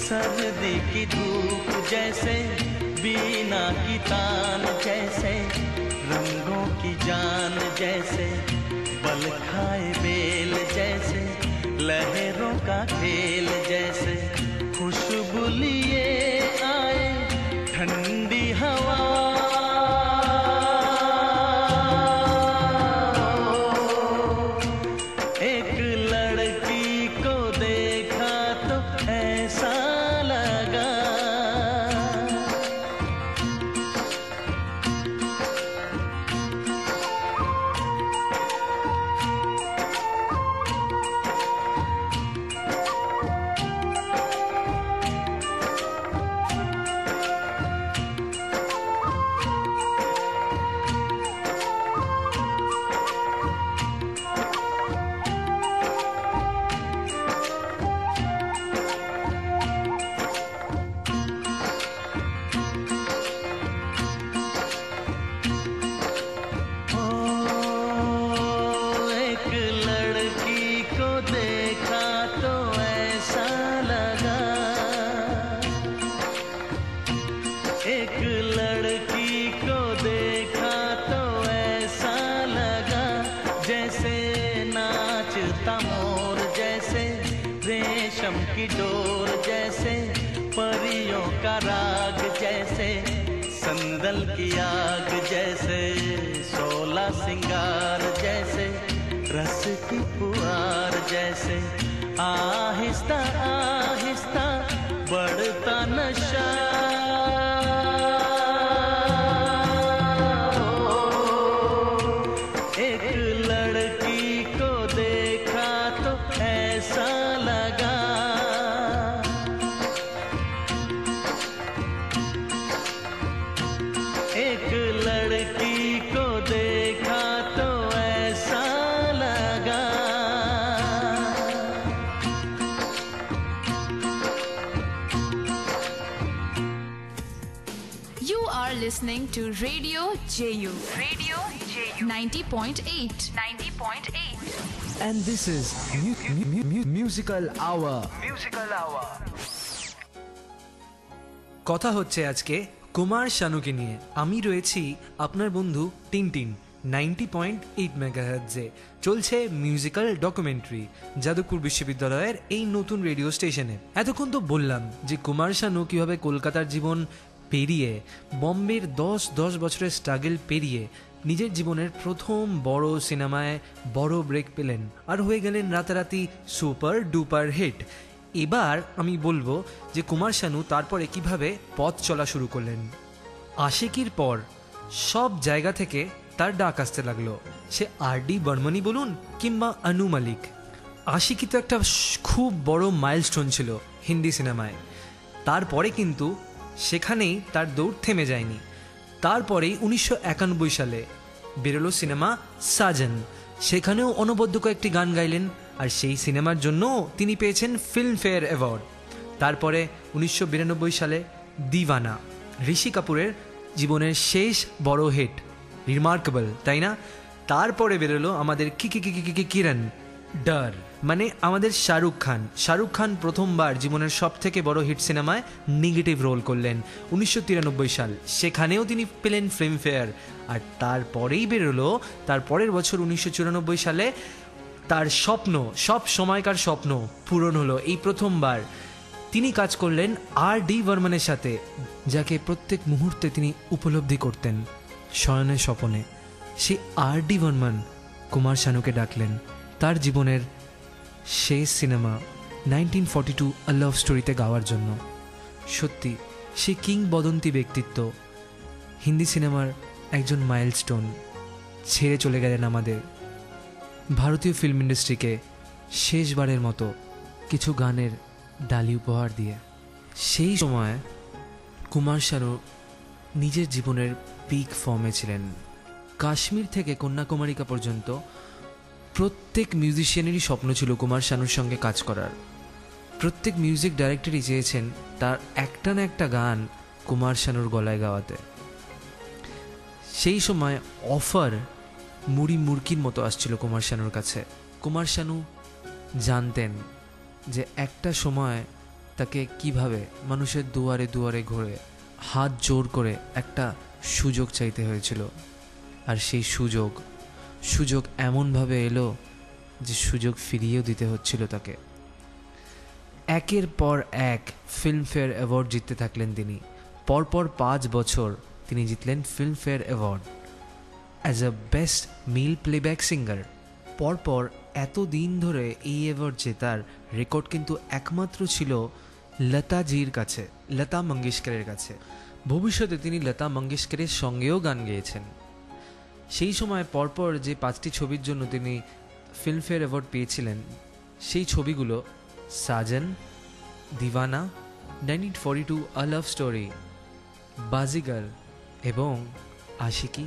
सर्दी की धूप जैसे, बीना की तान जैसे, रंगों की जान जैसे, बल खाए बेल जैसे, लहरों का खेल जैसे, खुशबू लिए आए ठंडी हवा। एक लड़की को देखा तो ऐसा लगा, की डोर जैसे, परियों का राग जैसे, संदल की आग जैसे, 16 सिंगार जैसे, रस की फुहार जैसे, आहिस्ता आहिस्ता बढ़ता नशा। एक लड़की को देखा तो ऐसा लगा, एक लड़की को देखा तो ऐसा लगा। You are listening to Radio JU. Radio JU 90.8. 90.8. And this is Musical Hour. Musical Hour. কথা হচ্ছে আজকে কুমার শানুকে নিয়ে। আমি রয়েছি আপনার বন্ধু টিনটিন 90.8 মেগাহার্টজে। চলছে মিউজিক্যাল ডকুমেন্টারি যাদবপুর বিশ্ববিদ্যালয়ের এই নতুন রেডিও স্টেশনে। এতক্ষণ তো বললাম যে কুমার শানু কীভাবে কলকাতার জীবন পেরিয়ে, বম্বের 10 বছরের স্ট্রাগল পেরিয়ে নিজের জীবনের প্রথম বড় সিনেমায় বড় ব্রেক পেলেন আর হয়ে গেলেন রাতারাতি সুপার ডুপার হিট। এবার আমি বলবো যে কুমার শানু তারপরে কিভাবে পথ চলা শুরু করলেন। আশিকির পর সব জায়গা থেকে তার ডাক আসতে লাগলো, সে আর.ডি. বর্মনই বলুন কিংবা আনু মালিক। আশিকি তো একটা খুব বড় মাইলস্টোন ছিল হিন্দি সিনেমায়। তারপরে কিন্তু সেখানেই তার দৌড় থেমে যায়নি। তারপরেই 1991 সালে বেরোলো সিনেমা সাজন, সেখানেও অনবদ্য কয়েকটি গান গাইলেন আর সেই সিনেমার জন্য তিনি পেয়েছেন ফিল্মফেয়ার অ্যাওয়ার্ড। তারপরে 1992 সালে দিওয়ানা, ঋষি কাপুরের জীবনের শেষ বড় হিট, রিমার্কেবল, তাই না? তারপরে বেরোলো আমাদের কিরণ ডার, মানে আমাদের শাহরুখ খান প্রথমবার জীবনের সব থেকে বড় হিট সিনেমায় নেগেটিভ রোল করলেন 1993 সাল, সেখানেও তিনি পেলেন ফিল্মফেয়ার। আর তারপরেই বেরোলো তার পরের বছর 1994 সালে তার স্বপ্ন, সব সময়কার স্বপ্ন পূরণ হলো। এই প্রথমবার তিনি কাজ করলেন আর.ডি. বর্মনের সাথে, যাকে প্রত্যেক মুহূর্তে তিনি উপলব্ধি করতেন শয়নে স্বপনে। সেই আর.ডি. বর্মন কুমার শানুকে ডাকলেন তার জীবনের শেষ সিনেমা 1942 আ লাভ স্টোরিতে গাওয়ার জন্য। সত্যি সে কিংবদন্তি ব্যক্তিত্ব, হিন্দি সিনেমার একজন মাইলস্টোন, ছেড়ে চলে গেলেন আমাদের ভারতীয় ফিল্ম ইন্ডাস্ট্রিকে শেষবারের মতো কিছু গানের ডালি উপহার দিয়ে। সেই সময় কুমার শানু নিজের জীবনের পিক ফর্মে ছিলেন। কাশ্মীর থেকে কন্যাকুমারিকা পর্যন্ত প্রত্যেক মিউজিশিয়ানেরই স্বপ্ন ছিল কুমার শানুর সঙ্গে কাজ করার। প্রত্যেক মিউজিক ডাইরেক্টরই চেয়েছেন তার একটা না একটা গান কুমার শানুর গলায় গাওয়াতে। সেই সময় অফার মুড়ি মুরকির মতো আসছিল কুমার শানুর কাছে। কুমার শানু জানতেন যে একটা সময় তাকে কিভাবে মানুষের দুয়ারে দুয়ারে ঘুরে হাত জোর করে একটা সুযোগ চাইতে হয়েছিল। আর সেই সুযোগ এমনভাবে এলো যে সুযোগ ফিরিয়েও দিতে হচ্ছিল তাকে। একের পর এক ফিল্মফেয়ার অ্যাওয়ার্ড জিততে থাকলেন তিনি। পরপর 5 বছর তিনি জিতলেন Filmfare award as a best mail playback singer. পরপর এতদিন ধরে এই অ্যাওয়ার্ড জেতার রেকর্ড কিন্তু একমাত্র ছিল লতাজির কাছে, লতা মঙ্গেশকরের কাছে। ভবিষ্যতে তিনি লতা মঙ্গেশকরের সঙ্গেও গান গেয়েছেন। সেই সময় পরপর যে 5টি ছবির জন্য তিনি ফিল্মফেয়ার অ্যাওয়ার্ড পেয়েছিলেন সেই ছবিগুলো সাজন, দিওয়ানা, 1942 আ লাভ স্টোরি, বাজিগার এবং আশিকি।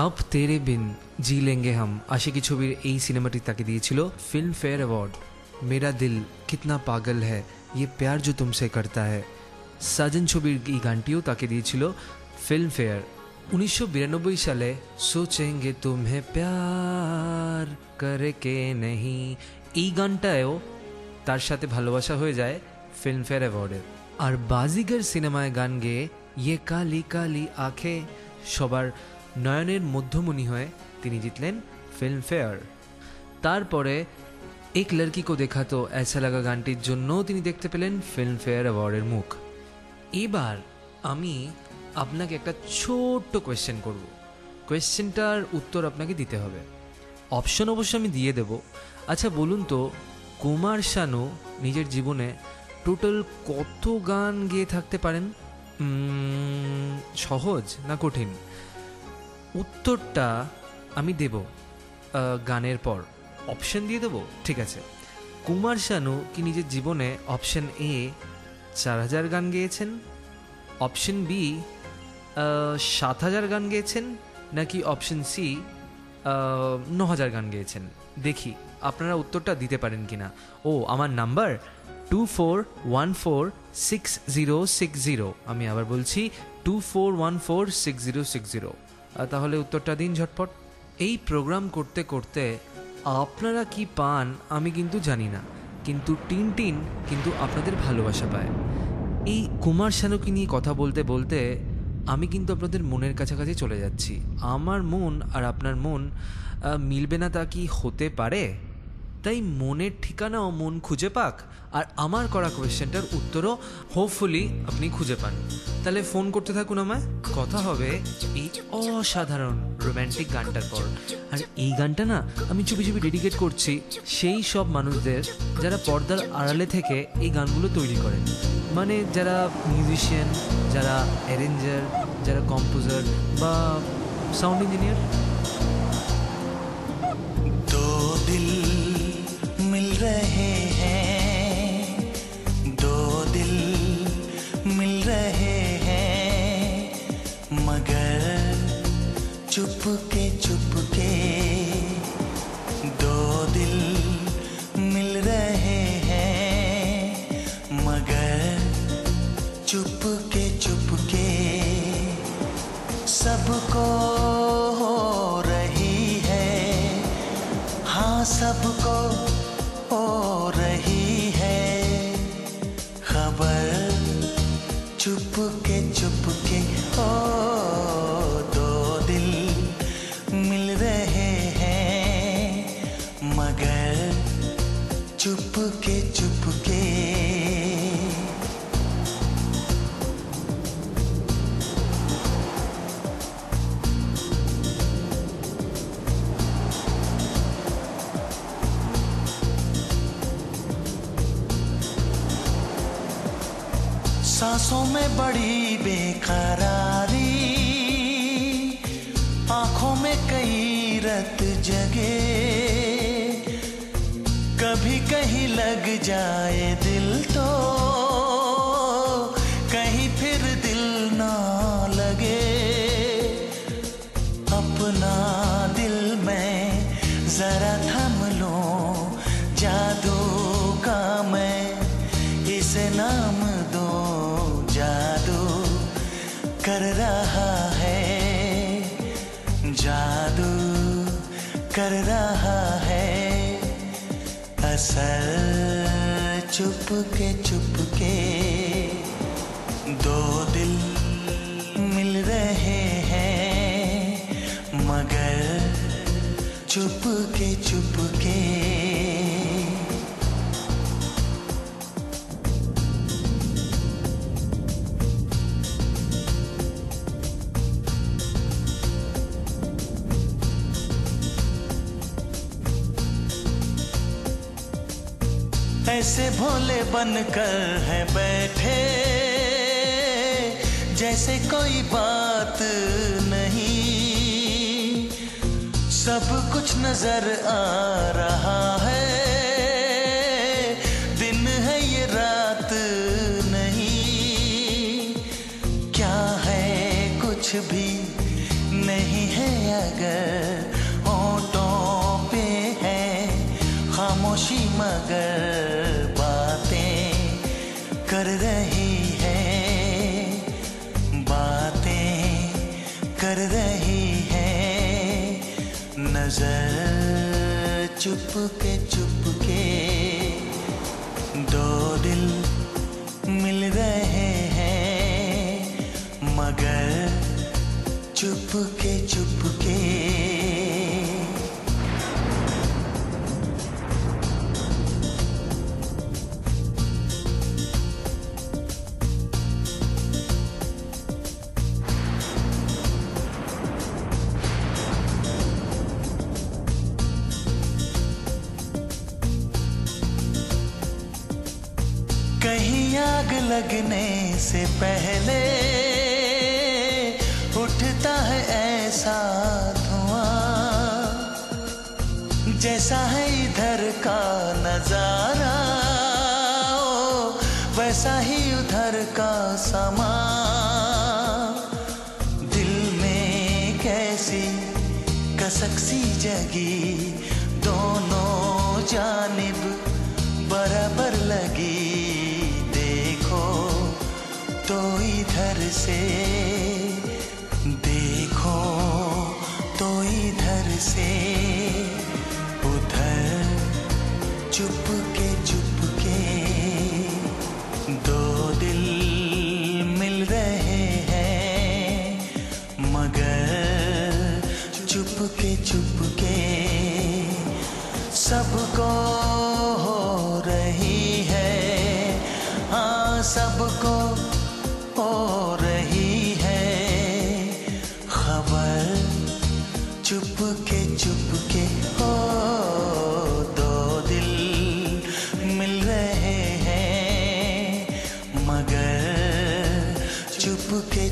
আব তেরে বিন জি লেঙ্গে হাম, আশিকি ছবির এই সিনেমাটি তাকে দিয়েছিল ফিল্মফেয়ার অ্যাওয়ার্ড। মেরা দিল কিতনা পাগল হ্যায়, ইয়ে প্যার জো তুমসে করতা হ্যায়, সাজন ছবির এই গানটিও তাকে দিয়েছিল ফিল্মফেয়ার। 1992 সালে সোচেঙ্গে তুমহে প্যার করকে নেহি, এই গানটায়ও তার সাথে ভালোবাসা হয়ে যায় ফিল্মফেয়ার অ্যাওয়ার্ডের। আর বাজিগার সিনেমায় গান গেয়ে ইয়ে কালি কালি আঁখে সবার নয়নের মধ্যমণি হয়ে তিনি জিতলেন ফিল্মফেয়ার। তারপরে এক লড়কি কো দেখা তো ऐसा लगा গানটির জন্য তিনি দেখতে পেলেন ফিল্মফেয়ার অ্যাওয়ার্ডের মুখ। এবার আমি আপনাকে একটা ছোট্ট কোয়েশ্চেন করব। কোয়েশ্চেনটার উত্তর আপনাকে দিতে হবে। অপশন অবশ্য আমি দিয়ে দেব। আচ্ছা বলুন তো, কুমার শানু নিজের জীবনে টোটাল কত গান গেয়ে থাকতে পারেন? সহজ না কঠিন? উত্তরটা আমি দেব গানের পর। অপশন দিয়ে দেবো, ঠিক আছে। কুমার শানু কি নিজের জীবনে অপশন এ 4000 গান গেয়েছেন, অপশন বি 7000 গান গেয়েছেন, নাকি অপশন সি 9000 গান গেয়েছেন? দেখি আপনারা উত্তরটা দিতে পারেন কিনা। ও আমার নাম্বার 24146060। আমি আবার বলছি 24146060। তাহলে উত্তরটা দিন ঝটপট। এই প্রোগ্রাম করতে করতে আপনারা কি পান আমি কিন্তু জানি না, কিন্তু টিনটিন কিন্তু আপনাদের ভালোবাসা পায়। এই কুমার শানুকে নিয়ে কথা বলতে বলতে আমি কিন্তু আপনাদের মনের কাছাকাছি চলে যাচ্ছি। আমার মন আর আপনার মন মিলবে না তা কি হতে পারে? তাই মনের ঠিকানাও মন খুঁজে পাক, আর আমার করা কোয়েশ্চেনটার উত্তরও হোপফুলি আপনি খুঁজে পান। তাহলে ফোন করতে থাকুন আমায়। কথা হবে এই অসাধারণ রোম্যান্টিক গানটার পর। আর এই গানটা না আমি চুপি চুপি ডেডিকেট করছি সেই সব মানুষদের যারা পর্দার আড়ালে থেকে এই গানগুলো তৈরি করেন। মানে যারা মিউজিশিয়ান, যারা অ্যারেঞ্জার, যারা কম্পোজার বা সাউন্ড ইঞ্জিনিয়ার। रहे हैं दो दिल मिल रहे हैं, मगर चुपके चुपके दो दिल मिल रहे हैं, मगर चुपके चुपके सबको हो रही है, हाँ सबको हो रही है खबर, चुपके चुपके ओ दो दिल मिल रहे हैं, मगर चुपके चुपके। सांसों में बड़ी बेकरारी, आंखों में कई रत जगे, कभी कहीं लग जाए दिल तो कहीं फिर दिल ना लगे, अपना दिल में जरा थम लो जादू का मैं इसे नाम दो, जादू कर रहा है, जादू कर रहा है, असर चुपके दो दिल मिल रहे हैं मगर चुपके ऐसे भोले बनकर है बैठे जैसे कोई बात नहीं सब कुछ नजर आ रहा है दिन है ये रात नहीं क्या है कुछ भी नहीं है अगर होठों पे है खामोशी मगर कर रही है बातें कर रही है नजर चुपके दो दिल मिल रहे हैं मगर चुपके कहीं आग लगने से पहले उठता है ऐसा धुआं जैसा है इधर का नजारा वैसा ही उधर का समा दिल में कैसी कसक सी जगी दोनों जानिब बराबर लगी तो इधर से देखो तो इधर से उधर चुपके दो दिल मिल रहे हैं मगर चुपके सबको हो रही है हाँ सबको हो रही है खबर चुपके हो दो दिल मिल रहे हैं मगर चुपके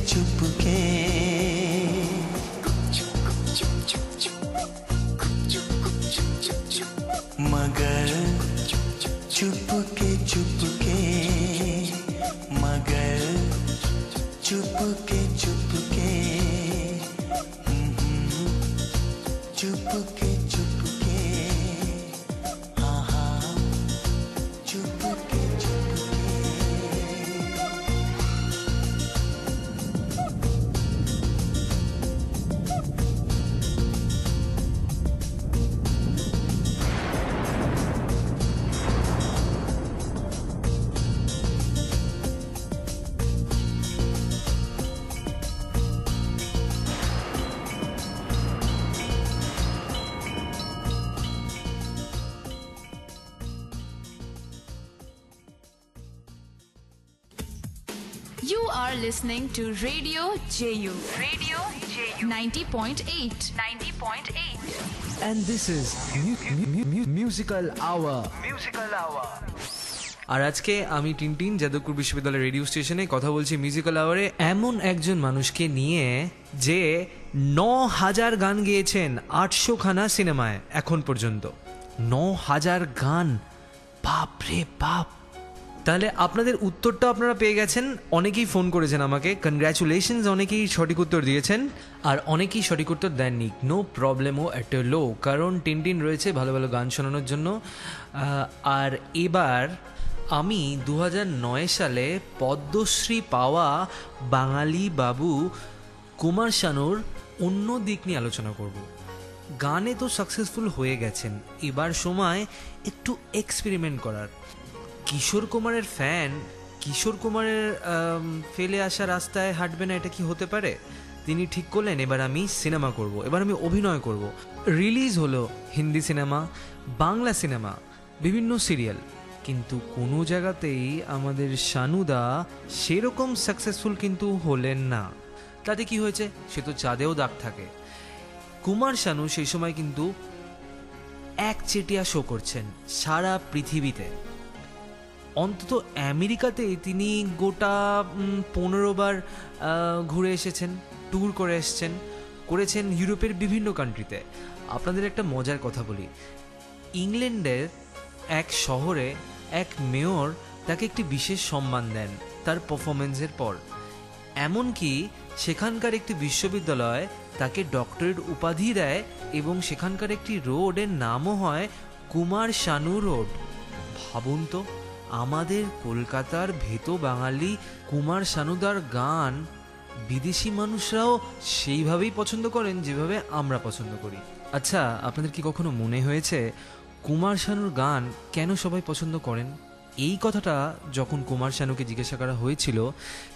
मगर चुपके मगर चुपके चुपके हाँ हाँ चुपके You are listening to Radio JU. Radio JU 90.8. 90.8. And this is Musical Hour. আর আজকে আমি টিনটিন যাদবপুর বিশ্ববিদ্যালয় রেডিও স্টেশনে কথা বলছি মিউজিক্যাল আওয়ারে এমন একজন মানুষকে নিয়ে যে 9000 গান গেয়েছেন 800 খানা সিনেমায় এখন পর্যন্ত 9000 গান বাপ রে বাপ তাহলে আপনাদের উত্তরটা আপনারা পেয়ে গেছেন অনেকেই ফোন করেছেন আমাকে কনগ্র্যাচুলেশনস অনেকেই সঠিক উত্তর দিয়েছেন আর অনেকেই সঠিক উত্তর দেননি নো প্রবলেমও অ্যাট এ লো কারণ টিনটিন রয়েছে ভালো ভালো গান শোনানোর জন্য আর এবার আমি 2009 সালে পদ্মশ্রী পাওয়া বাঙালি বাবু কুমার শানুর অন্য দিক নিয়ে আলোচনা করব গানে তো সাকসেসফুল হয়ে গেছেন এবার সময় একটু এক্সপেরিমেন্ট করার কিশোর কুমারের ফ্যান কিশোর কুমারের ফেলে আসা রাস্তায় হাঁটবে না, এটা কি হতে পারে? তিনি ঠিক করলেন এবার আমি সিনেমা করব, এবার আমি অভিনয় করব। রিলিজ হলো হিন্দি সিনেমা, বাংলা সিনেমা, বিভিন্ন সিরিয়াল, কিন্তু কোনো জায়গাতেই আমাদের শানুদা সেরকম সাকসেসফুল কিন্তু হলেন না। তাতে কি হয়েছে? সে তো চাঁদেও দাগ থাকে। কুমার শানু সেই সময় কিন্তু একচেটিয়া শো করছেন সারা পৃথিবীতে। অন্তত আমেরিকাতেই তিনি গোটা 15 বার ঘুরে এসেছেন, ট্যুর করে এসেছেন, করেছেন ইউরোপের বিভিন্ন কান্ট্রিতে। আপনাদের একটা মজার কথা বলি, ইংল্যান্ডের এক শহরে এক মেয়র তাকে একটি বিশেষ সম্মান দেন তার পারফরমেন্সের পর। এমনকি সেখানকার একটি বিশ্ববিদ্যালয় তাকে ডক্টরেট উপাধি দেয় এবং সেখানকার একটি রোডের নামও হয় কুমার শানু রোড। ভাবুন তো, আমাদের কলকাতার ভেতো বাঙালি কুমার শানুদার গান বিদেশি মানুষরাও সেইভাবেই পছন্দ করেন যেভাবে আমরা পছন্দ করি। আচ্ছা, আপনাদের কি কখনো মনে হয়েছে কুমার শানুর গান কেন সবাই পছন্দ করেন? এই কথাটা যখন কুমার শানুকে জিজ্ঞাসা করা হয়েছিল,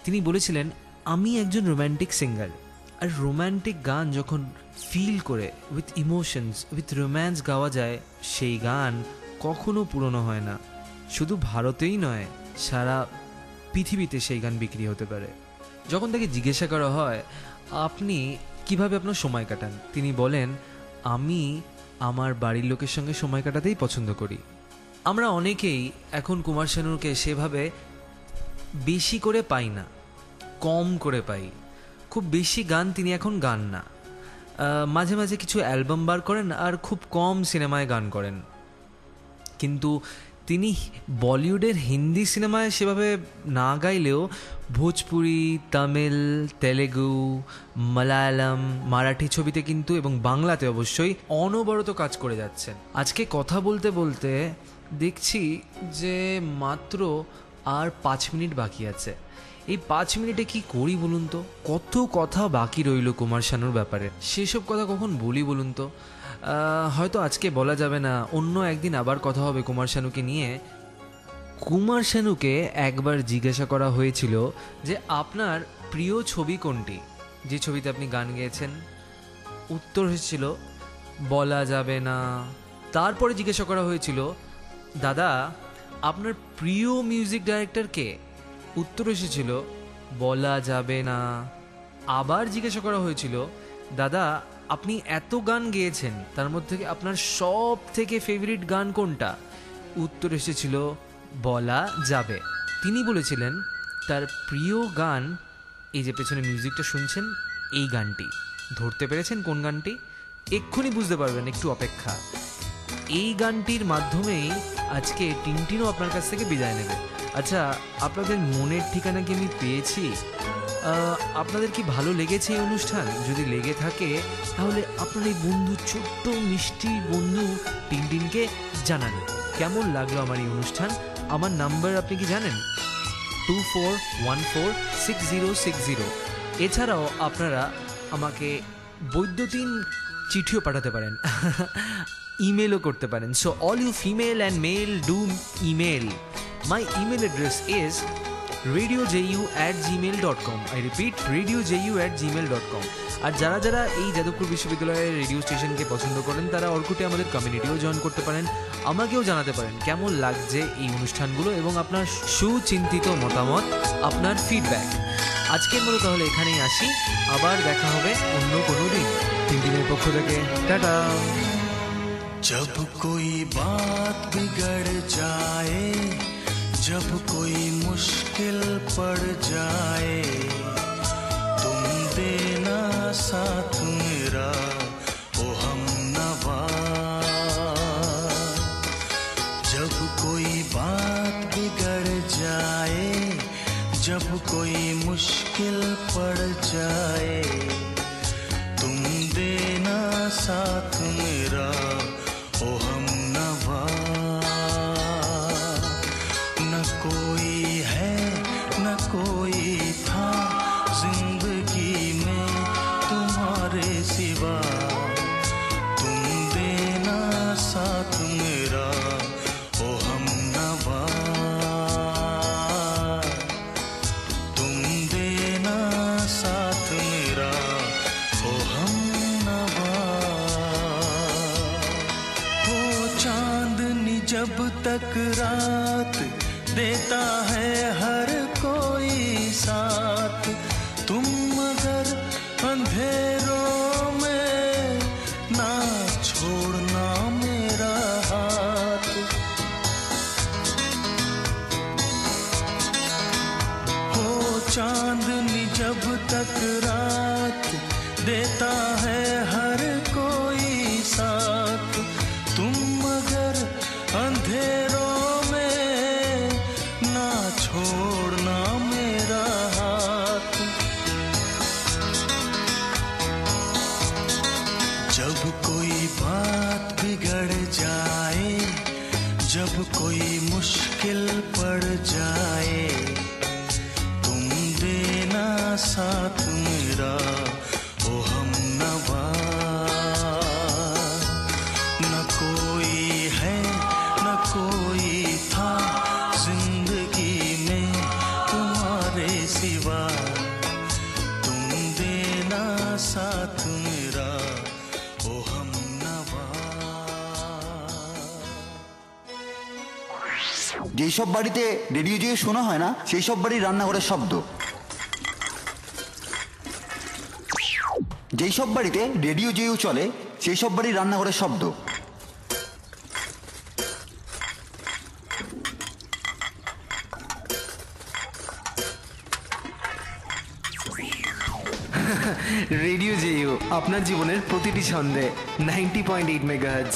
তিনি বলেছিলেন, আমি একজন রোম্যান্টিক সিঙ্গার, আর রোম্যান্টিক গান যখন ফিল করে উইথ ইমোশনস, উইথ রোম্যান্স গাওয়া যায়, সেই গান কখনো পুরনো হয় না। শুধু ভারতেই নয়, সারা পৃথিবীতে সেই গান বিক্রি হতে পারে। যখন তাকে জিজ্ঞাসা করা হয় আপনি কিভাবে আপনার সময় কাটান, তিনি বলেন, আমি আমার বাড়ির লোকের সঙ্গে সময় কাটাতেই পছন্দ করি। আমরা অনেকেই এখন কুমার শানুকে সেভাবে বেশি করে পাই না, কম করে পাই। খুব বেশি গান তিনি এখন গান না, মাঝে মাঝে কিছু অ্যালবাম বার করেন আর খুব কম সিনেমায় গান করেন। কিন্তু তিনি বলিউডের হিন্দি সিনেমায় সেভাবে না গাইলেও ভোজপুরি, তামিল, তেলেগু, মালায়ালাম, মারাঠি ছবিতে কিন্তু এবং বাংলাতে অবশ্যই অনবরত কাজ করে যাচ্ছেন। আজকে কথা বলতে বলতে দেখছি যে মাত্র আর 5 মিনিট বাকি আছে। এই 5 মিনিটে কি করি বলুন তো? কত কথা বাকি রইল কুমার শানুর ব্যাপারে, সেসব কথা কখন বলি বলুন তো? হয়তো আজকে বলা যাবে না, অন্য একদিন আবার কথা হবে কুমার শানুকে নিয়ে। কুমার শানুকে একবার জিজ্ঞাসা করা হয়েছিল যে আপনার প্রিয় ছবি কোনটি, যে ছবিতে আপনি গান গেয়েছেন? উত্তর হয়েছিল বলা যাবে না। তারপরে জিজ্ঞাসা করা হয়েছিল, দাদা আপনার প্রিয় মিউজিক ডাইরেক্টর কে? উত্তর এসেছিল বলা যাবে না। আবার জিজ্ঞাসা করা হয়েছিল, দাদা আপনি এত গান গেয়েছেন, তার মধ্যে আপনার সব থেকে ফেভারিট গান কোনটা? উত্তর এসেছিল বলা যাবে। তিনি বলেছিলেন তার প্রিয় গান, এই যে পেছনে মিউজিকটা শুনছেন, এই গানটি। ধরতে পেরেছেন কোন গানটি? এক্ষুনি বুঝতে পারবেন, একটু অপেক্ষা। এই গানটির মাধ্যমেই আজকে টিনটিনও আপনার কাছ থেকে বিদায় নেবে। আচ্ছা, আপনাদের মনের ঠিকানা কি আমি পেয়েছি? আপনাদের কি ভালো লেগেছে এই অনুষ্ঠান? যদি লেগে থাকে তাহলে আপনার এই বন্ধু, ছোট্ট মিষ্টি বন্ধু টিনটিনকে জানান কেমন লাগলো আমার এই অনুষ্ঠান। আমার নাম্বার আপনি কি জানেন? 24146060। এছাড়াও আপনারা আমাকে বৈদ্যুতিন চিঠিও পাঠাতে পারেন, ইমেলও করতে পারেন। So all you female and male do email. My email address is radioju@gmail.com. I repeat, radioju@gmail.com. আর যারা যারা এই যাদবপুর বিশ্ববিদ্যালয়ের রেডিও স্টেশনকে পছন্দ করেন, তারা অর্কুটে আমাদের কমিউনিটিও জয়েন করতে পারেন। আমাকেও জানাতে পারেন কেমন লাগছে এই অনুষ্ঠানগুলো এবং আপনার সুচিন্তিত মতামত, আপনার ফিডব্যাক। আজকের মতো তাহলে এখানেই আসি, আবার দেখা হবে অন্য কোনো দিন। টিনটিনের পক্ষ থেকে টাটা। जब कोई बात बिगड़ जाए, जब कोई मुश्किल पड़ जाए, तुम देना साथ मेरा ओ हमनवा। जब कोई बात बिगड़ जाए, जब कोई मुश्किल पड़ जाए, तुम देना साथ मेरा ओ हमनवा। न कोई है न कोई था जिंदगी में तुम्हारे सिवा, तुम देना साथ मेरा ओ हमनवा। तक रात देता है हर कोई साथ, तुम मगर अंधेरों में ना छोड़ना मेरा हाथ। हो चांदनी जब तक रात देता है हर कोई साथ, तुम मगर अंधेरों में ना छोड़ना मेरा हाथ। जब कोई बात बिगड़ जाए, जब कोई मुश्किल पड़ जाए, तुम देना साथ मेरा ओ हमनवा। न कोई है न कोई था जिंदगी में तुम्हारे सिवा, तुम देना साथ मेरा ओ हमनवा। যেই সব বাড়িতে রেডিও জেউ শোনা হয় না সেই সব বাড়ির রান্নাঘরের শব্দ। যেই সব বাড়িতে রেডিও জেউ চলে সেই সব বাড়ির রান্নাঘরের শব্দ। রেডিও জেইউ আপনার জীবনের প্রতিটি ছন্দে 90.8 মেগাহার্টজ।